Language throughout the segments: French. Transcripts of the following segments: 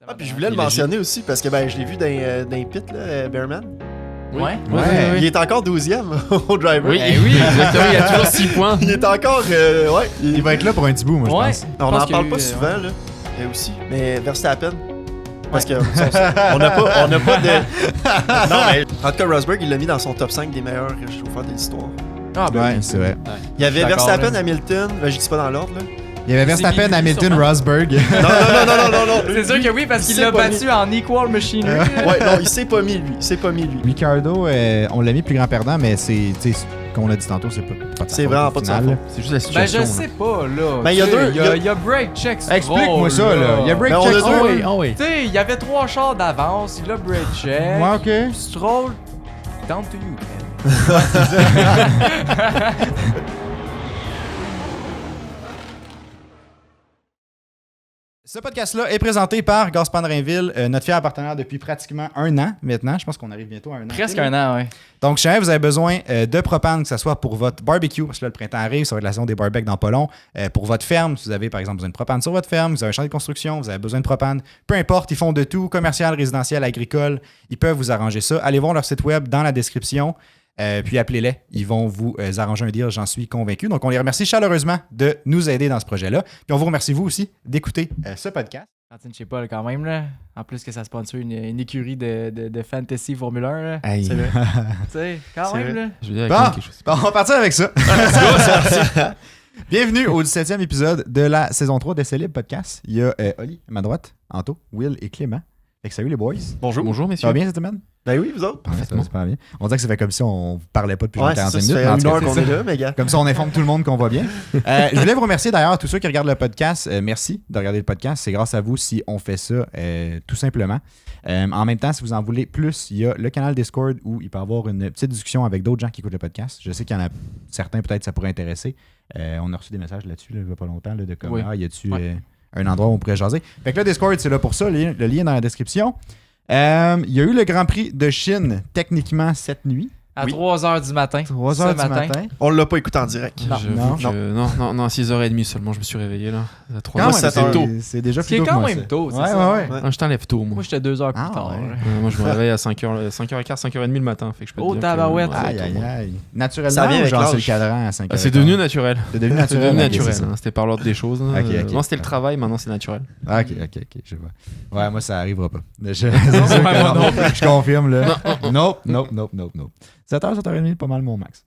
Ah, puis je voulais le mentionner aussi parce que je l'ai vu dans les pits, là, Bearman. Ouais. Il est encore 12e au driver. Oui, oui, exactement. Il y a toujours 6 points. Il est encore. Ouais. Il va être là pour un petit bout, moi, je pense. On n'en parle pas souvent, là. Aussi. Mais Verstappen. Parce que on n'a pas de. Non, mais. En tout cas, Rosberg, il l'a mis dans son top 5 des meilleurs chauffeurs de l'histoire. Ah, ben Ouais, c'est vrai. Il y avait Verstappen, Hamilton. Je dis pas dans l'ordre, là. Il y avait Verstappen, Hamilton, Rosberg. Non. C'est sûr que oui, parce qu'il l'a battu en equal machinery. Ouais, non, il s'est pas mis, lui. Ricardo, on l'a mis plus grand perdant, mais c'est, comme on l'a dit tantôt, c'est pas c'est vraiment pas de sa faute. C'est juste la situation. Ben, je sais pas, là. Ben, il y a deux. Il y a break check. Explique-moi ça, là. Il y a break check. Tu sais, il y avait 3 chars d'avance. Il a break check. Ouais, ok. Stroll, down to you, man. Ce podcast-là est présenté par Gaspard Rainville, notre fier partenaire depuis pratiquement 1 an maintenant. Je pense qu'on arrive bientôt à 1 an. Presque 1 an, oui. Donc, si jamais vous avez besoin de propane, que ce soit pour votre barbecue, parce que là, le printemps arrive, ça va être la saison des barbecues dans pas long, pour votre ferme, si vous avez par exemple besoin de propane sur votre ferme, vous avez un chantier de construction, vous avez besoin de propane, peu importe, ils font de tout, commercial, résidentiel, agricole, ils peuvent vous arranger ça. Allez voir leur site web dans la description. Puis appelez-les, ils vont vous arranger un deal, j'en suis convaincu. Donc, on les remercie chaleureusement de nous aider dans ce projet-là. Puis on vous remercie, vous aussi, d'écouter ce podcast. Cantine chez Paul, quand même, là. En plus que ça sponsor une écurie de fantasy Formule 1, là. Hey. C'est vrai. Tu sais, quand même, là. Je veux dire, Bon, quelque chose. on va partir avec ça. Bienvenue au 17e épisode de la saison 3 de Célib Podcast. Il y a Oli à ma droite, Anto, Will et Clément. Fait que salut les boys. Bonjour. Bonjour, Ça messieurs. va bien cette semaine? Ben oui, vous autres. Parfaitement. Ça va bien. On dirait que ça fait comme si on parlait pas depuis Ouais, 45 ça minutes. fait mais en une tout cas, heure qu'on c'est est ça. là, mes gars. Comme ça, on informe tout le monde qu'on va bien. Je voulais vous remercier d'ailleurs à tous ceux qui regardent le podcast. Merci de regarder le podcast. C'est grâce à vous si on fait ça, tout simplement. En même temps, si vous en voulez plus, il y a le canal Discord où il peut y avoir une petite discussion avec d'autres gens qui écoutent le podcast. Je sais qu'il y en a certains, peut-être, ça pourrait intéresser. On a reçu des messages là-dessus, là, il n'y a pas longtemps, là, de comme, Oui. y a-tu un endroit où on pourrait jaser. Fait que le Discord, c'est là pour ça. Le lien est dans la description. Il y a eu le Grand Prix de Chine, techniquement, cette nuit. À 3h du matin. 3h Ce du matin. On l'a pas écouté en direct. Non. Non, à 6h30 seulement, je me suis réveillé là. À 3h. Quand Moi, même, c'est tôt. C'est déjà Ce qui plus est tôt quand que moi, même ça. tôt, c'est Ouais, ça. ouais. Ouais. Ah, je t'enlève tôt, moi. Moi, j'étais 2 heures plus Ah, tard. ouais. là. Moi, je me réveille à 5h15, 5h30 le matin. Fait que je peux te Oh, dire tabarouette. que, Aïe, aïe, aïe. Naturellement, Ça vient ou avec genre c'est le l'âge. cadran à 5 Ah, c'est devenu naturel. C'est devenu C'est naturel. devenu ok, naturel. c'est ça. Hein. C'était par l'ordre des choses. Ok, ok. Non, c'était le travail, maintenant c'est naturel. Ok, je vois. Ouais, moi, ça arrivera pas. Je, c'est sûr que non. Je confirme, là. Nope. 7h, 7h30, pas mal mon max.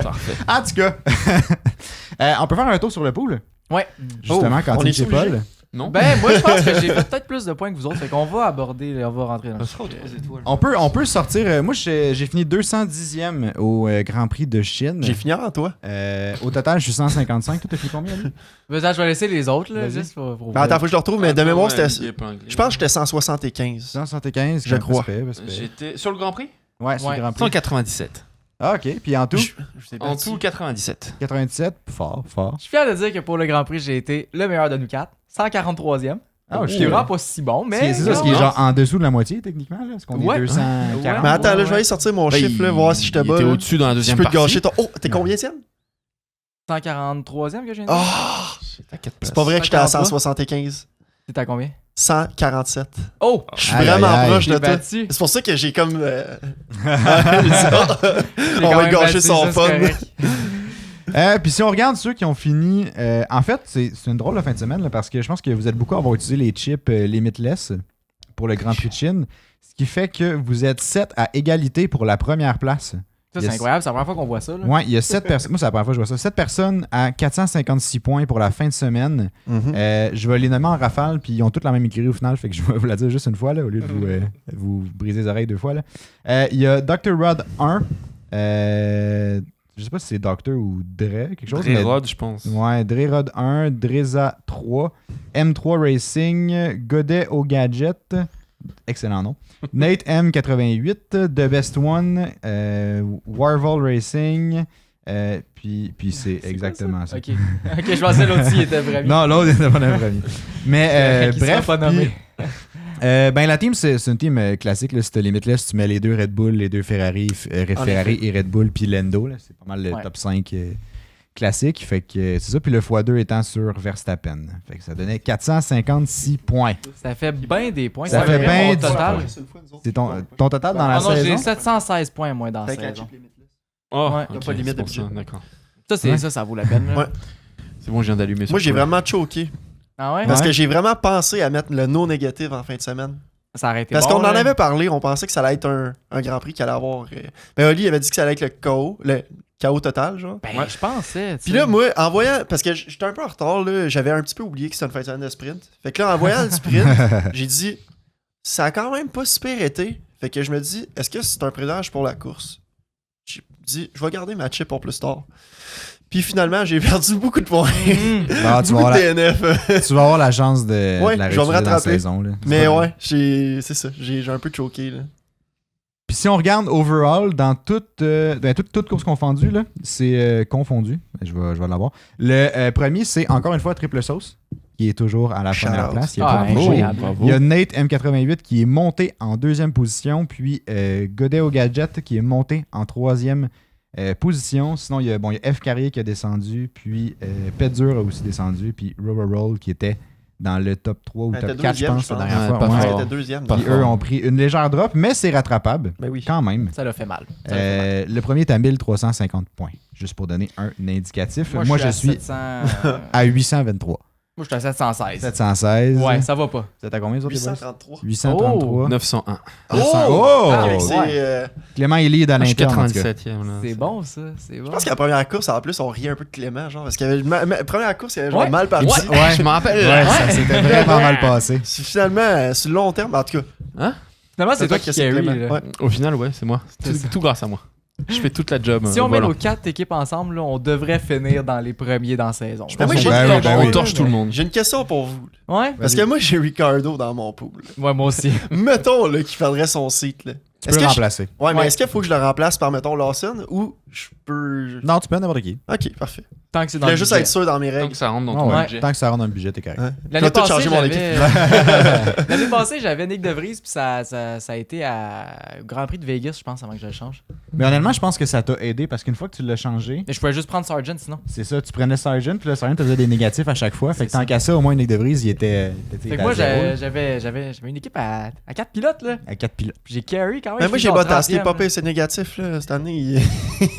Parfait. En tout cas, on peut faire un tour sur le pool. Ouais. Justement, quand on tu es est chez obligé. Paul. Non? Ben, moi, je pense que j'ai fait peut-être plus de points que vous autres. Fait qu'on va aborder, on va rentrer dans le Ça sera aux 3 étoiles. On peut sortir. Moi, j'ai fini 210e au Grand Prix de Chine. J'ai fini avant toi. Au total, je suis 155. Toi, t'as fait combien, lui? Vas-y, je vais laisser les autres, là, Vas-y. juste pour... Ben, attends, faut que je le retrouve, mais de mémoire, c'était. Je Je pense que j'étais 175. 175, Je crois. Respect. J'étais sur le Grand Prix? Ouais, sur Ouais. le Grand Prix. 197. Ah, ok. Puis en tout, En tout, 97. 97. Fort. Je suis fier de dire que pour le Grand Prix, j'ai été le meilleur de nous 4. 143e. Ah, Ce qui est vraiment pas si bon, mais... C'est ça, ce qui est genre en dessous de la moitié, techniquement, là. Parce qu'on est Ouais. 240. Mais attends, là, je vais ouais. aller sortir mon Ben, chiffre, là, voir si je te il bats. était là. au-dessus dans la Si je deuxième peux te partie. gâcher ton. Oh, t'es combien, Tienne? 143e que j'ai dit? Ah! J'étais à 4 C'est pas vrai que j'étais à 143. 175. T'es à combien? 147. Oh! Je suis Aïe, vraiment aïe, aïe. proche J'ai de toi. battu. C'est pour ça que j'ai comme. J'ai On quand va même gâcher battu, son ça, c'est fun. correct. Puis si on regarde ceux qui ont fini, en fait, c'est une drôle de fin de semaine là, parce que je pense que vous êtes beaucoup à avoir utilisé les chips limitless pour le Grand Prix de Chine, ce qui fait que vous êtes 7 à égalité pour la première place. Ça, c'est incroyable. C'est la première fois qu'on voit ça. Là. Ouais, il y a 7 personnes. Moi, c'est la première fois que je vois ça. 7 personnes à 456 points pour la fin de semaine. Mhm. Je vais les nommer en rafale, puis ils ont toutes la même écrire au final, fait que je vais vous la dire juste une fois, là, au lieu de vous briser les oreilles 2 fois. Là. Il y a Dr. Rod 1. Je sais pas si c'est Doctor ou Dre, quelque chose. mais- Rod, je pense. Ouais, Dre Rod 1, Dreza 3, M3 Racing, Godet au Gadget, excellent nom. Nate M88, The Best One, Warval Racing, puis c'est exactement ça. Ok, je pensais l'autre il était vrai. Non, l'autre n'était pas le premier. Mais Qui sera bref, pas nommé. ben la team, c'est une team classique. Là, si tu Limitless, tu mets les 2 Red Bull, les 2 Ferrari, Ferrari et Red Bull, puis Lando. Là, c'est pas mal le Ouais. top 5 classique. Fait que c'est ça. Puis le x2 étant sur Verstappen. Fait que ça donnait 456 points. Ça fait bien des points. Ça fait bien au du total. C'est ton total dans la Ah non, j'ai saison? 716 points, moi, dans la saison. Oh, Ouais. ok, Pas de limite c'est pour de ça, budget. d'accord. Ça vaut la peine. là. Ouais. C'est bon, je viens d'allumer. Moi, j'ai vraiment choqué. Ah ouais? Parce Ouais. que j'ai vraiment pensé à mettre le no négatif en fin de semaine. Ça aurait été Parce bon, qu'on en là. avait parlé, on pensait que ça allait être un Grand Prix qui allait avoir. Ben, Oli avait dit que ça allait être le chaos total, genre. Ben, je pensais. tu Puis sais. là, moi, en voyant. Parce que j'étais un peu en retard, là. J'avais un petit peu oublié que c'était une fin de semaine de sprint. Fait que là, en voyant le sprint, j'ai dit, ça a quand même pas super été. Fait que je me dis, est-ce que c'est un présage pour la course? J'ai dit, je vais garder ma chip pour plus tard. Puis finalement, j'ai perdu beaucoup de points. Mhm. Bon, tu, vas beaucoup avoir de la, DNF. tu vas avoir la chance de, Ouais, de la je vais me réutiliser dans la rattraper. saison. Là. Mais ouais, c'est ça. J'ai un peu choqué, là. Puis si on regarde overall, dans toute course confondue, là, c'est confondu. Je vais l'avoir. Le premier, c'est encore une fois Triple Sauce, qui est toujours à la Shout première out. place. Il est Ah, pas bougé. incroyable. Il y a Nate M88 qui est monté en deuxième position, puis Godet au Gadget qui est monté en troisième position. Sinon, il y a F Carrier qui a descendu, puis Pedur a aussi descendu, puis Rubber Roll qui était dans le top 3 ou Elle top était 4, je deuxième, pense, je la pense. dernière Ouais, fois. pas Ouais. fort. C'était deuxième. Pas Puis eux ont pris une légère drop, mais c'est rattrapable Ben oui. quand même. Ça l'a fait mal. Ça l'a fait mal. Le premier est à 1350 points, juste pour donner un indicatif. Moi, je suis à 700, à 823. Moi, je suis à 716. 716. Ouais, ça va pas. Vous êtes à combien, les autres, les boys? 833. 833. 901. Oh! Ah, Ok, c'est, Clément, il est dans Je suis l'interne, en tout cas. 97e. là. C'est bon, ça. C'est bon. Je pense qu'à la première course, en plus, on riait un peu de Clément, genre. Parce que la première course, il avait genre Ouais. mal parti. Ouais. Je me rappelle. Ouais, ça s'était vraiment mal passé. C'est finalement, sur le long terme, en tout cas. Finalement, c'est toi qui carry. Clément. là. Ouais. Au final, ouais, c'est moi. C'est ça. Tout grâce à moi. Je fais toute la job. Si on met voilà. nos 4 équipes ensemble, là, on devrait finir dans les premiers dans la saison. Mais moi, j'ai Ben oui, ben On oui. torche tout le monde. J'ai une question pour vous. Ouais? Parce que moi, j'ai Ricardo dans mon pool. Ouais, moi aussi. Mettons là, qu'il faudrait son site. Là. Tu peux le remplacer. Ouais, mais Ouais. est-ce qu'il faut que je le remplace par, mettons, Lawson ou je peux. Non, tu peux n'importe qui. Ok, parfait. Tant que c'est Je dans le voulais juste budget. être sûr dans mes Tant règles. que ça rentre dans Ah ton ouais. budget. Tant que ça rentre dans le budget, t'es correct. Ouais. L'année Je vais tout passée, changer mon j'avais... L'année passée, j'avais Nick De Vries, puis ça a été à Grand Prix de Vegas, je pense, avant que je le change. Mais honnêtement, je pense que ça t'a aidé parce qu'une fois que tu l'as changé, Mais je pouvais juste prendre Sargent sinon. c'est ça, tu prenais Sargent, puis le Sargent te faisait des négatifs à chaque fois. Fait que C'est tant qu'à ça, au moins, Nick De Vries, il était Fait que à moi, zéro, là. j'avais une équipe à 4 pilotes, là. À 4 pilotes. Puis j'ai carry quand même. Mais moi, je j'ai finis Bottas qui est 30e, pas là. payé, c'est négatif là, cette année.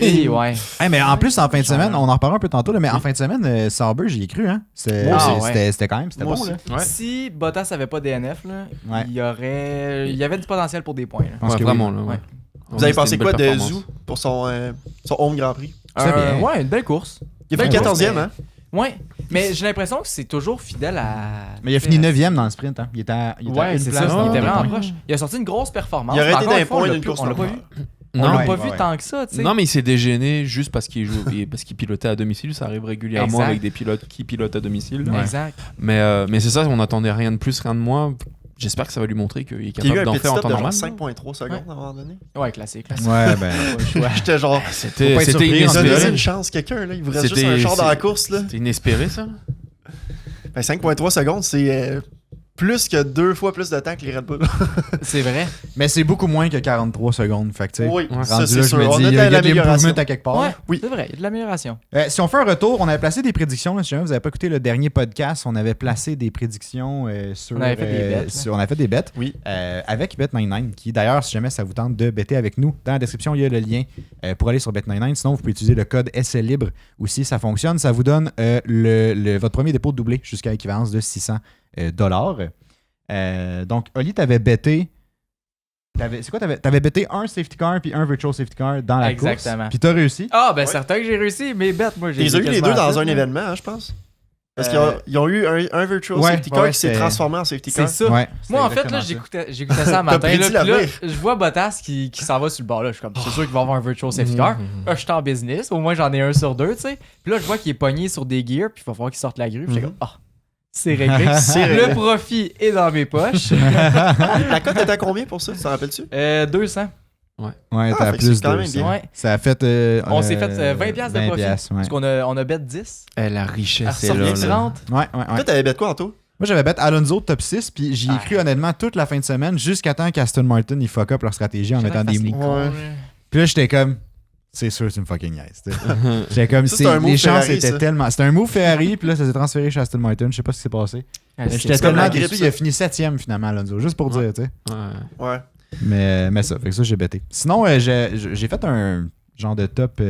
Et ouais. Hey, mais en plus, en fin de Genre, semaine, on en reparlera un peu tantôt, là, mais en fin de semaine, Sauber, j'y ai cru. Hein? Moi aussi. C'était quand même Moi bon. aussi. Là. Ouais. Si Bottas avait pas DNF, là, Ouais. il y avait du potentiel pour des points. Là. Je pense Ouais, que vraiment, oui. là. Ouais. Vous avez C'était pensé une quoi belle de performance. Zou pour son home Grand Prix? C'est bien. Ouais, une belle course. Il a fait Belle 14e, course, hein? Ouais, mais j'ai l'impression que c'est toujours fidèle à. Mais il a fini 9e dans le sprint. Hein. Il était à Ouais, une c'est place ça. dans Il était le vraiment point. proche. Il a sorti une grosse performance. Il aurait mais été encore d'un une fois, point on l'a d'une plus- course On l'a pas vu. normale. On Non, l'a ouais, pas ouais, vu ouais. tant que ça, tu sais. Non, mais il s'est dégêné juste parce qu'il joue et parce qu'il pilotait à domicile. Ça arrive régulièrement Exact. avec des pilotes qui pilotent à domicile. Ouais. Exact. Mais c'est ça, on n'attendait rien de plus, rien de moins. J'espère que ça va lui montrer qu'il est Il y a eu capable un d'en petit faire en stop temps de genre normal. 5.3 secondes à un moment donné. Ouais, classique. Ouais, ben. J'étais genre. Faut pas être surpris, Donnez inespéré. une chance, quelqu'un, là. Il vous reste juste C'était- un char dans la c'est- course, là. C'était inespéré, ça. Ben, 5.3 secondes, c'est plus que 2 fois plus de temps que les Red Bull. C'est vrai. Mais c'est beaucoup moins que 43 secondes. Fait que, tu sais, Oui, Ouais. ça, rendu c'est là, je sûr. me On dis, a il de y a de l'amélioration. l'improvement à quelque part. Ouais, Oui. c'est vrai. Il y a de l'amélioration. Si on fait un retour, on avait placé des prédictions. Là, si jamais vous n'avez pas écouté le dernier podcast, on avait placé des prédictions sur. On avait fait des bets, on avait fait des bets. Oui. Avec Bet99, qui d'ailleurs, si jamais ça vous tente de better avec nous, dans la description, il y a le lien pour aller sur Bet99. Sinon, vous pouvez utiliser le code SL Libre aussi, ça fonctionne. Ça vous donne votre premier dépôt de doublé jusqu'à l'équivalence de $600. Donc, Oli, t'avais betté. C'est quoi, t'avais betté un safety car puis un virtual safety car dans la course. Exactement. Puis t'as réussi. Ah, ben Ouais. certain que j'ai réussi. Mes bêtes, moi, j'ai Ils ont eu les deux quasiment dans un fait, là. événement, hein, je pense. Parce Euh, qu'ils ont eu un virtual ouais, safety car ouais, qui s'est c'est- transformé en safety C'est car. ça. Ouais, Moi, en c'est fait, là, exactement j'écoutais ça un matin. prédit Là, puis là, l'avenir. je vois Bottas qui s'en va sur le bord. Là. Je suis comme, c'est sûr qu'il va avoir un virtual safety car. Là, je suis en business. Au moins, j'en ai un sur deux, tu sais. Puis là, je vois qu'il est pogné sur des gears. Puis il va falloir qu'il sorte la grue. Puis j'étais comme, ah, c'est réglé. C'est réglé. Le profit est dans mes poches. La cote était à combien pour ça? Tu t'en rappelles-tu? 200. Ouais, Ah, t'as fait que plus c'est quand de même ça. bien. Ouais. Ça a fait. On s'est fait 20$ de 20 profit. piastres, ouais. Parce qu'on a bet 10. Eh, la richesse, Elle c'est ressort là. bien là. 30. Ouais, ouais, ouais. Toi, t'avais bet quoi, Anto? Moi, j'avais bet Alonso top 6, puis j'y ai Ah. cru honnêtement toute la fin de semaine jusqu'à temps qu'Aston Martin ils fuck up leur stratégie en mettant des mous. Ouais. Puis là, j'étais comme, c'est sûr, c'est une fucking niaise. J'étais comme, Ça, c'est un move les chances Ferrari, étaient ça. tellement. C'était un move Ferrari, puis là, ça s'est transféré chez Aston Martin. Je sais pas ce qui s'est passé. J'étais c'est comme tellement la grippe, déçu. ça. Il a fini 7ème finalement, Alonso, juste pour dire, tu sais. Ouais. Ouais. Mais ça, fait que ça, j'ai bêté. Sinon, j'ai fait un genre de top.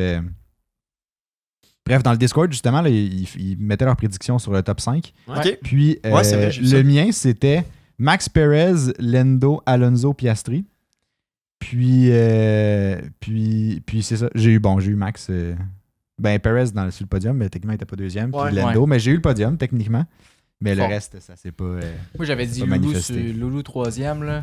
Bref, dans le Discord, justement, là, ils mettaient leurs prédictions sur le top 5. Ok. Puis, Ouais, c'est vrai, j'ai vu le ça. mien, c'était Max Perez, Lando, Alonso, Piastri. Puis c'est ça. J'ai eu Max. Perez sur le podium, mais techniquement, il n'était pas deuxième. Puis Ouais. Lando, mais j'ai eu le podium, techniquement. Mais le Fort. reste, ça c'est pas. Moi, j'avais dit Pas Loulou, manifesté. Loulou 3e, là.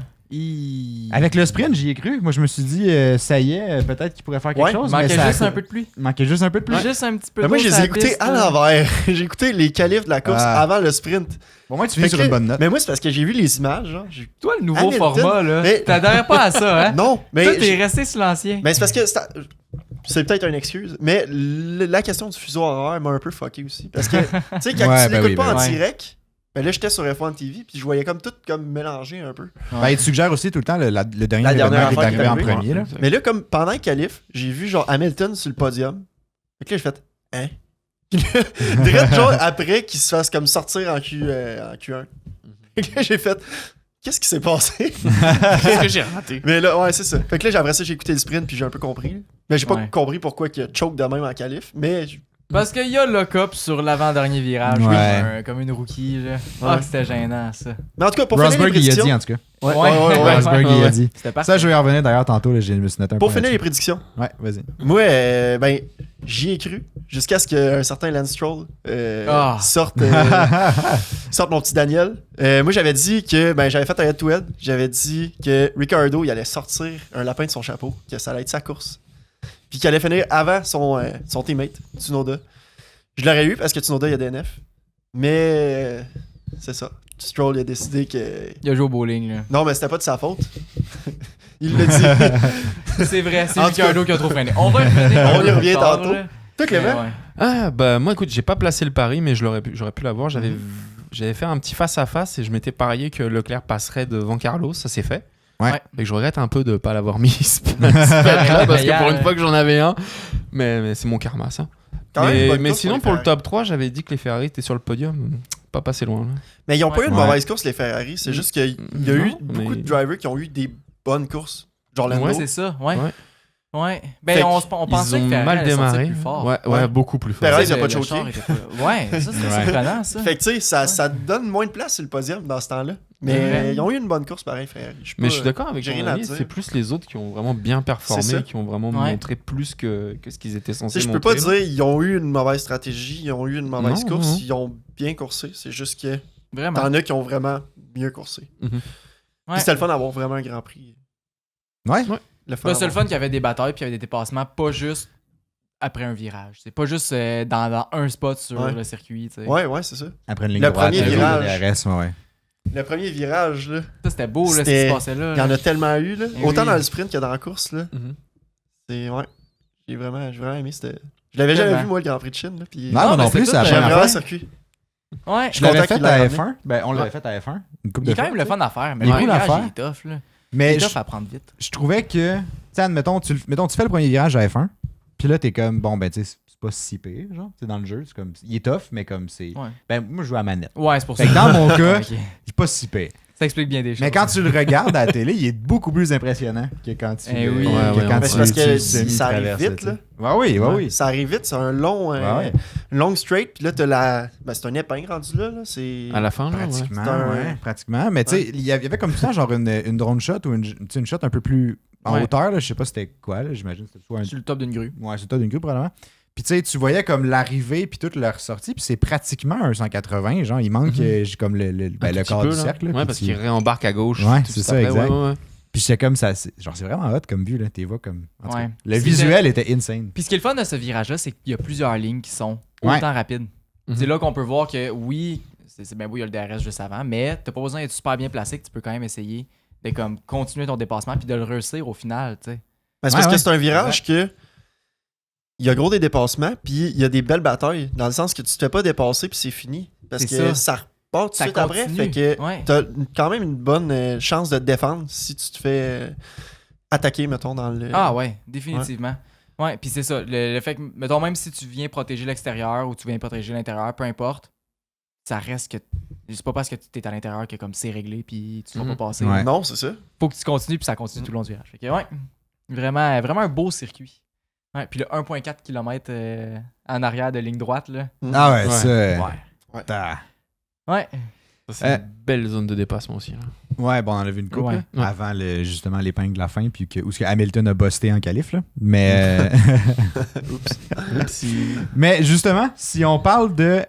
Avec le sprint, j'y ai cru. Moi, je me suis dit, ça y est, peut-être qu'il pourrait faire quelque Ouais, chose. Il manquait mais ça juste un peu de pluie. Il manquait juste un peu de plus. Juste un petit peu Mais moi, d'eau je les sur ai la écoutés piste, à là. l'envers. J'ai écouté les qualifs de la course Ah. avant le sprint. Au moins, tu Fait finis sur que une là- bonne note. Mais moi, c'est parce que j'ai vu les images. Genre, Toi, le nouveau Hamilton, format, là, mais- t'adhères pas à ça, hein? Non, mais. Toi, t'es resté sur l'ancien. Mais c'est parce que c'est peut-être une excuse, mais la question du fuseau horaire m'a un peu fucké aussi. Parce que, tu sais, quand Ouais, tu ben l'écoutes oui, pas ben en oui. direct, ben là, j'étais sur F1 TV, puis je voyais comme tout comme mélangé un peu. Il te suggère aussi tout le temps le dernier La dernière événement qui est affaire qui est arrivé en arrivée. premier. Là. Mais là, comme pendant le qualif, j'ai vu genre Hamilton sur le podium. Fait que là, j'ai fait, hein? Direct, genre, après qu'il se fasse comme sortir en Q1. Fait que là, j'ai fait, qu'est-ce qui s'est passé? Qu'est-ce que j'ai raté? Mais là, ouais, c'est ça. Fait que là, après ça, j'ai écouté le sprint, puis j'ai un peu compris. Mais j'ai pas Ouais. compris pourquoi il a choke de même en qualif. Mais Parce qu'il y a le lock-up sur l'avant-dernier virage, Ouais. comme une rookie, là. Ah, que c'était gênant, ça. Mais en tout cas, pour finir les Rosberg, il a prédictions. dit en tout cas. Ouais, Ouais. ouais, ouais, ouais. Rosberg, il a dit. C'était parfait. Ça, je vais y revenir d'ailleurs tantôt. Là, je me suis noté un Pour point finir les là-dessus. prédictions, Ouais, vas-y. moi, ben, j'y ai cru. Jusqu'à ce qu'un certain Lance Stroll sorte mon petit Daniel. Moi, j'avais dit que, j'avais fait un head-to-head. J'avais dit que Ricardo, il allait sortir un lapin de son chapeau, que ça allait être sa course. Puis qu'il allait finir avant son teammate, Tsunoda. Je l'aurais eu parce que Tsunoda, il a DNF. Mais c'est ça. Stroll, il a décidé que. Il a joué au bowling, là. Non, mais c'était pas de sa faute. Il l'a dit. C'est vrai, c'est En tout cas- Ricardo qui a trop freiné. On va y revenir. On y revient plus tard, tantôt. là. Toi, Clément? Mais ouais. Ah, bah, moi, écoute, j'ai pas placé le pari, mais j'aurais pu l'avoir. J'avais fait un petit face-à-face et je m'étais parié que Leclerc passerait devant Carlos. Ça s'est fait. Ouais. Et que je regrette un peu de pas l'avoir mis ce là parce que pour une fois que j'en avais un. Mais c'est mon karma, ça. Quand même une bonne Mais course sinon, les pour le Ferrari. top 3, j'avais dit que les Ferrari étaient sur le podium. Pas passé loin. Là. Mais ils ont pas eu une Ouais. mauvaise course, les Ferrari. C'est juste qu'il y a Non, eu beaucoup mais- de drivers qui ont eu des bonnes courses. Genre Lando. Ouais, c'est ça, ouais. Ouais. Ouais. Fait Ben, que on pensait Ils ont que Ferrari mal allait sortir démarré. plus fort. Ouais, Ouais. beaucoup plus fort. Perez, Tu sais, il a pas le choqué. char était pas- Ouais, ça, c'est Ouais. surprenant, ça. Fait que tu sais, ça donne moins de place sur le podium dans ce temps-là. Mais Ouais. ils ont eu une bonne course pareil, Ferrari. Mais je suis d'accord avec j'ai ton rien à avis, dire. c'est plus les autres qui ont vraiment bien C'est ça. performé, qui ont vraiment Ouais. montré plus que ce qu'ils étaient Tu censés sais, je montrer. peux pas dire ils ont eu une mauvaise stratégie, ils ont eu une mauvaise Non, course, non. ils ont bien coursé. C'est juste que Vraiment. t'en as qui ont vraiment mieux coursé. Ouais. Puis c'était le fun d'avoir vraiment un grand prix. Ouais. Le fun Là, c'est le d'avoir. fun qu'il y avait des batailles puis il y avait des dépassements, pas juste après un virage. C'est pas juste dans un spot sur Ouais. le circuit. Tu sais. Ouais, ouais, c'est ça. Après une ligne Le droite, premier le virage. DRS, ouais. Le premier virage, là, Ça, c'était beau, là, ce qui C'était- se passait là. il y en a tellement eu. Là. Eh Autant oui. dans le sprint que dans la course. Là. Mhm. C'est, ouais. J'ai vraiment aimé. Je l'avais jamais Tellement. vu, moi, le Grand Prix de Chine. Là, puis... Non, moi mais non c'est plus, tout, c'est la j'aime J'aime première vraiment fois. le circuit. Ouais. Je Je l'avais content fait qu'il à l'ait F1. Ben, on l'avait fait à F1. Une couple Il est de quand fois. même le fun à faire, mais Il est le cool à virage, faire. il est tough, là. Il Mais est je, tough à apprendre vite. je trouvais que, tu sais, admettons, tu fais le premier virage à F1, puis là, t'es comme, bon, ben, tu sais, c'est pas si pire, genre, c'est dans le jeu, c'est comme, il est tough, mais comme c'est. Ouais. Ben, moi, je joue à manette. Ouais, c'est pour ça. Fait que dans mon cas, Ok. il est pas si pire. Ça explique bien des choses. Mais quand tu le regardes à la télé, il est beaucoup plus impressionnant que quand tu Eh oui. que Ouais, quand ouais, tu parce que tu ça arrive semi-traverses, vite, tu sais. là. Ouais, oui, ouais, oui. Ça arrive vite, c'est un long, Ouais. une longue straight, puis là, t'as la. Ben, c'est un épingle rendu là. C'est... À la fin, là, ouais. Pratiquement, C'est un- ouais, pratiquement. Mais tu sais, il y avait comme ça, genre une drone shot ou une shot un peu plus en Ouais. hauteur, là, je sais pas c'était quoi, là, j'imagine que c'était soit un. Sur le top d'une grue. Ouais, c'est le top d'une grue, probablement. Puis tu sais, tu voyais comme l'arrivée puis toute leur sortie, puis c'est pratiquement un 180. Genre, il manque j'ai comme le Un quart petit peu, du là. cercle. là, Ouais, puis parce tu- qu'il réembarque à gauche. Ouais, tout de c'est suite ça, après. exact. Ouais, ouais. Puis j'étais comme ça. Genre, c'est vraiment hot comme vue, là. T'es vois comme. en tout Ouais. cas, le C'est visuel était insane. Puis ce qui est le fun de ce virage-là, c'est qu'il y a plusieurs lignes qui sont Ouais. autant rapides. Mhm. C'est là qu'on peut voir que oui, c'est bien beau, il y a le DRS juste avant, mais t'as pas besoin d'être super bien placé que tu peux quand même essayer de comme continuer ton dépassement puis de le réussir au final, tu sais. Ben, c'est Ouais, parce ouais. que c'est un virage que. Il y a gros des dépassements, puis il y a des belles batailles, dans le sens que tu te fais pas dépasser, puis c'est fini. Parce C'est que ça. ça repart tout de Ça suite après. continue. Fait que Ouais. t'as quand même une bonne chance de te défendre si tu te fais attaquer, mettons, dans le. Ah ouais, définitivement. Ouais, puis c'est ça. Le fait que, mettons, même si tu viens protéger l'extérieur ou tu viens protéger l'intérieur, peu importe, ça reste que. C'est pas parce que tu es à l'intérieur que comme c'est réglé puis tu vas pas passer. Ouais. Non, c'est ça. Faut que tu continues puis ça continue tout le long du virage. Fait que, ouais, vraiment, vraiment un beau circuit. Ouais, puis le 1,4 km en arrière de ligne droite, là. Ah ouais, Ouais. ça. Ouais. Ah. Ouais. Ça, c'est une belle zone de dépassement aussi. Là. Ouais, bon, on en a vu une couple Ouais. là, Ouais. avant justement l'épingle de la fin, puis où ce que Hamilton a busté en qualif. Là. Mais, mais justement, si on parle de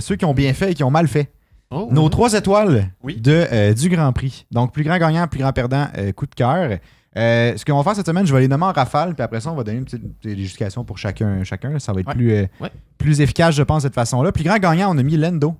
ceux qui ont bien fait et qui ont mal fait, Oh, nos 3 étoiles Oui. du Grand Prix. Donc, plus grand gagnant, plus grand perdant, coup de cœur. Ce qu'on va faire cette semaine, je vais les nommer en rafale, puis après ça, on va donner une petite justification pour chacun. Ça va être Ouais. plus efficace, je pense, de cette façon-là. Plus grand gagnant, on a mis Lando,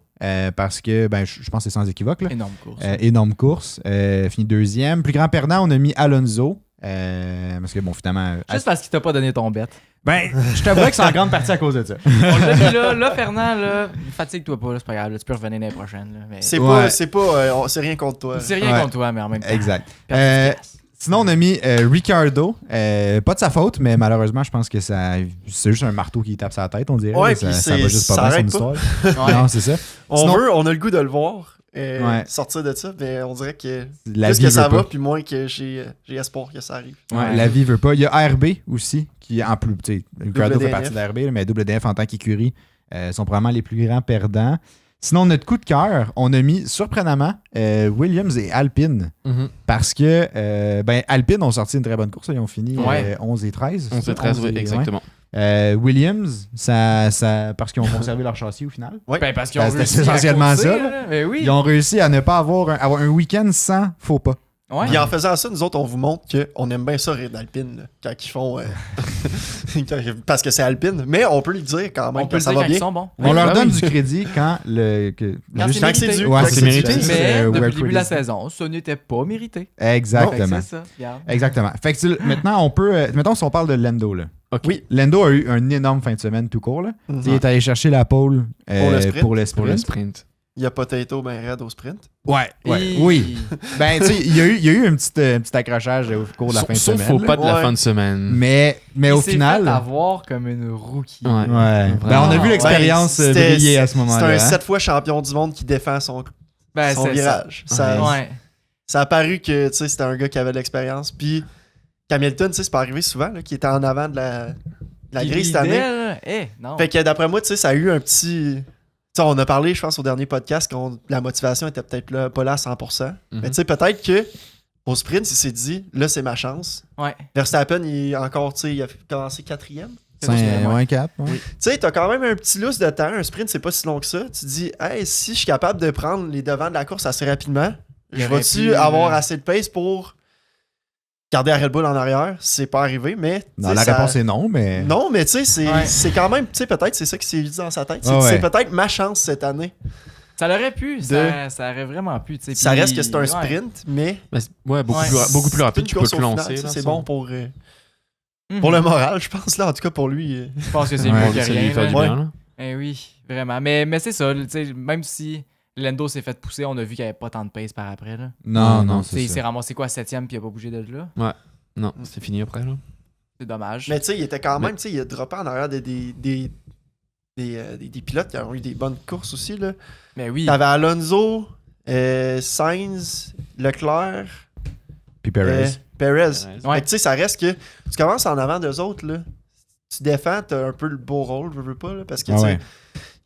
parce que je pense que c'est sans équivoque. Là. Énorme course. Énorme course. Fini deuxième. Plus grand perdant, on a mis Alonso. Parce que, bon, finalement. Juste parce qu'il t'a pas donné ton bet. Je t'avoue que c'est en grande partie à cause de ça. On l'a mis là. Là, Fernand, là, fatigue-toi pas, là, c'est pas grave. Là, tu peux revenir l'année prochaine. Là, mais... C'est Ouais. c'est rien contre toi. C'est rien Ouais. contre toi, mais en même temps. Exact. perdu du place. Sinon, on a mis Ricciardo. Pas de sa faute, mais malheureusement, je pense que c'est juste un marteau qui tape sa tête, on dirait. Ouais, ça, puis ça va juste pas ça bien son arrête histoire. Ouais. Non, c'est ça. On Sinon- a le goût de le voir Ouais. sortir de ça, mais on dirait que La plus vie que ça veut va, pas. puis moins que j'ai espoir que ça arrive. Ouais, la vie veut pas. Il y a ARB aussi, qui en plus, tu sais, Ricciardo fait WDNF. partie de l'ARB, mais WDF en tant qu'écurie sont probablement les plus grands perdants. Sinon, notre coup de cœur, on a mis surprenamment Williams et Alpine. Mhm. Parce que Alpine ont sorti une très bonne course. Ils ont fini Ouais. 11 et 13. 11 et 13, oui, ouais. exactement. Williams, parce qu'ils ont conservé leur châssis au final. Ben, parce qu'ils ont C'était réussi à essentiellement courser, ça, là. Ben oui. Ils ont réussi à ne pas avoir un week-end sans faux pas. Ouais. Puis en faisant ça, nous autres, on vous montre qu'on aime bien ça rire d'Alpine là, quand ils font. Parce que c'est Alpine, mais on peut le dire quand même On peut quand le ça dire va quand ils bien. sont bons. On leur bah donne oui. du crédit quand Quand juste- c'est mérité. dû. Ouais, quand c'est mérité. dû. Mais depuis well le début de la credited. saison, ce n'était pas mérité. Exactement. Fait que c'est ça. Regarde. Exactement. Fait que maintenant, on peut. Mettons, si on parle de Lando, là. Ok. Oui. Lando a eu une énorme fin de semaine tout court. Là. Mhm. Il est allé chercher la pole pour le sprint. Pour le sprint. Il y a Potato ben raide au sprint. Ouais, Et- oui. Ben, tu sais, il y a eu un petit accrochage au cours de la fin de Son semaine. faux là. pas de la Ouais. fin de semaine. Mais Il au s'est final. fait avoir comme une rookie. Ouais. Ouais. Ben, Vraiment. on a vu l'expérience Ben, c'était- briller à ce C'est moment-là. un hein. 7 fois champion du monde qui défend son Ben, c'est virage. ça. Ouais. Ça a paru que tu sais, c'était un gars qui avait de l'expérience. Puis Hamilton, tu sais, c'est pas arrivé souvent, là, qui était en avant de la Il grille cette lidait, année. là. Eh, non. Fait que d'après moi, tu sais, ça a eu un petit. Tu sais, on a parlé, je pense, au dernier podcast, que la motivation était peut-être pas là à 100%. Mais tu sais, peut-être que au sprint, il s'est dit, là, c'est ma chance. Ouais. Verstappen, il est encore, tu sais, il a commencé 4e. Ouais, 4. Ouais. Tu sais, t'as quand même un petit lousse de temps. Un sprint, c'est pas si long que ça. Tu te dis, hey, si je suis capable de prendre les devants de la course assez rapidement, Il je aurait vais-tu pu, avoir assez de pace pour garder à Red Bull en arrière? C'est pas arrivé, mais. tu Non, sais, la ça- réponse est non, mais. Non, mais tu sais, Ouais. c'est quand même. Tu sais, peut-être c'est ça qui s'est dit dans sa tête. C'est Ah ouais. c'est peut-être ma chance cette année. Ça l'aurait pu. De- Ça aurait vraiment pu. tu sais. Ça Puis- reste que c'est un ouais. sprint, mais. Ouais, beaucoup, Ouais. beaucoup plus c'est rapide, une tu peux course te au final, lancer. tu sais, là, c'est ça. bon Mhm. pour le moral, je pense, là. En tout cas, pour lui. Je pense que c'est Ouais, mieux que Ça lui rien. fait là. du Ouais. bien, là. Eh oui, vraiment. Mais c'est ça. Tu sais, même si Lando s'est fait pousser, on a vu qu'il n'y avait pas tant de pace par après. Là. Non, Non, non, Tu sais, c'est il s'est ça. ramassé quoi, 7e, puis il n'a pas bougé de là. Non, c'est fini après, là. C'est dommage. Mais tu sais, il était quand Mais- même. Tu sais, il a droppé en arrière des pilotes qui ont eu des bonnes courses aussi, là. Mais oui. T'avais Alonso, Sainz, Leclerc, Puis Perez. Perez. Ouais. Fait que, tu sais, ça reste que tu commences en avant d'eux autres, là. Tu défends, t'as un peu le beau rôle, je veux pas, là, parce que Ah tu sais, ouais.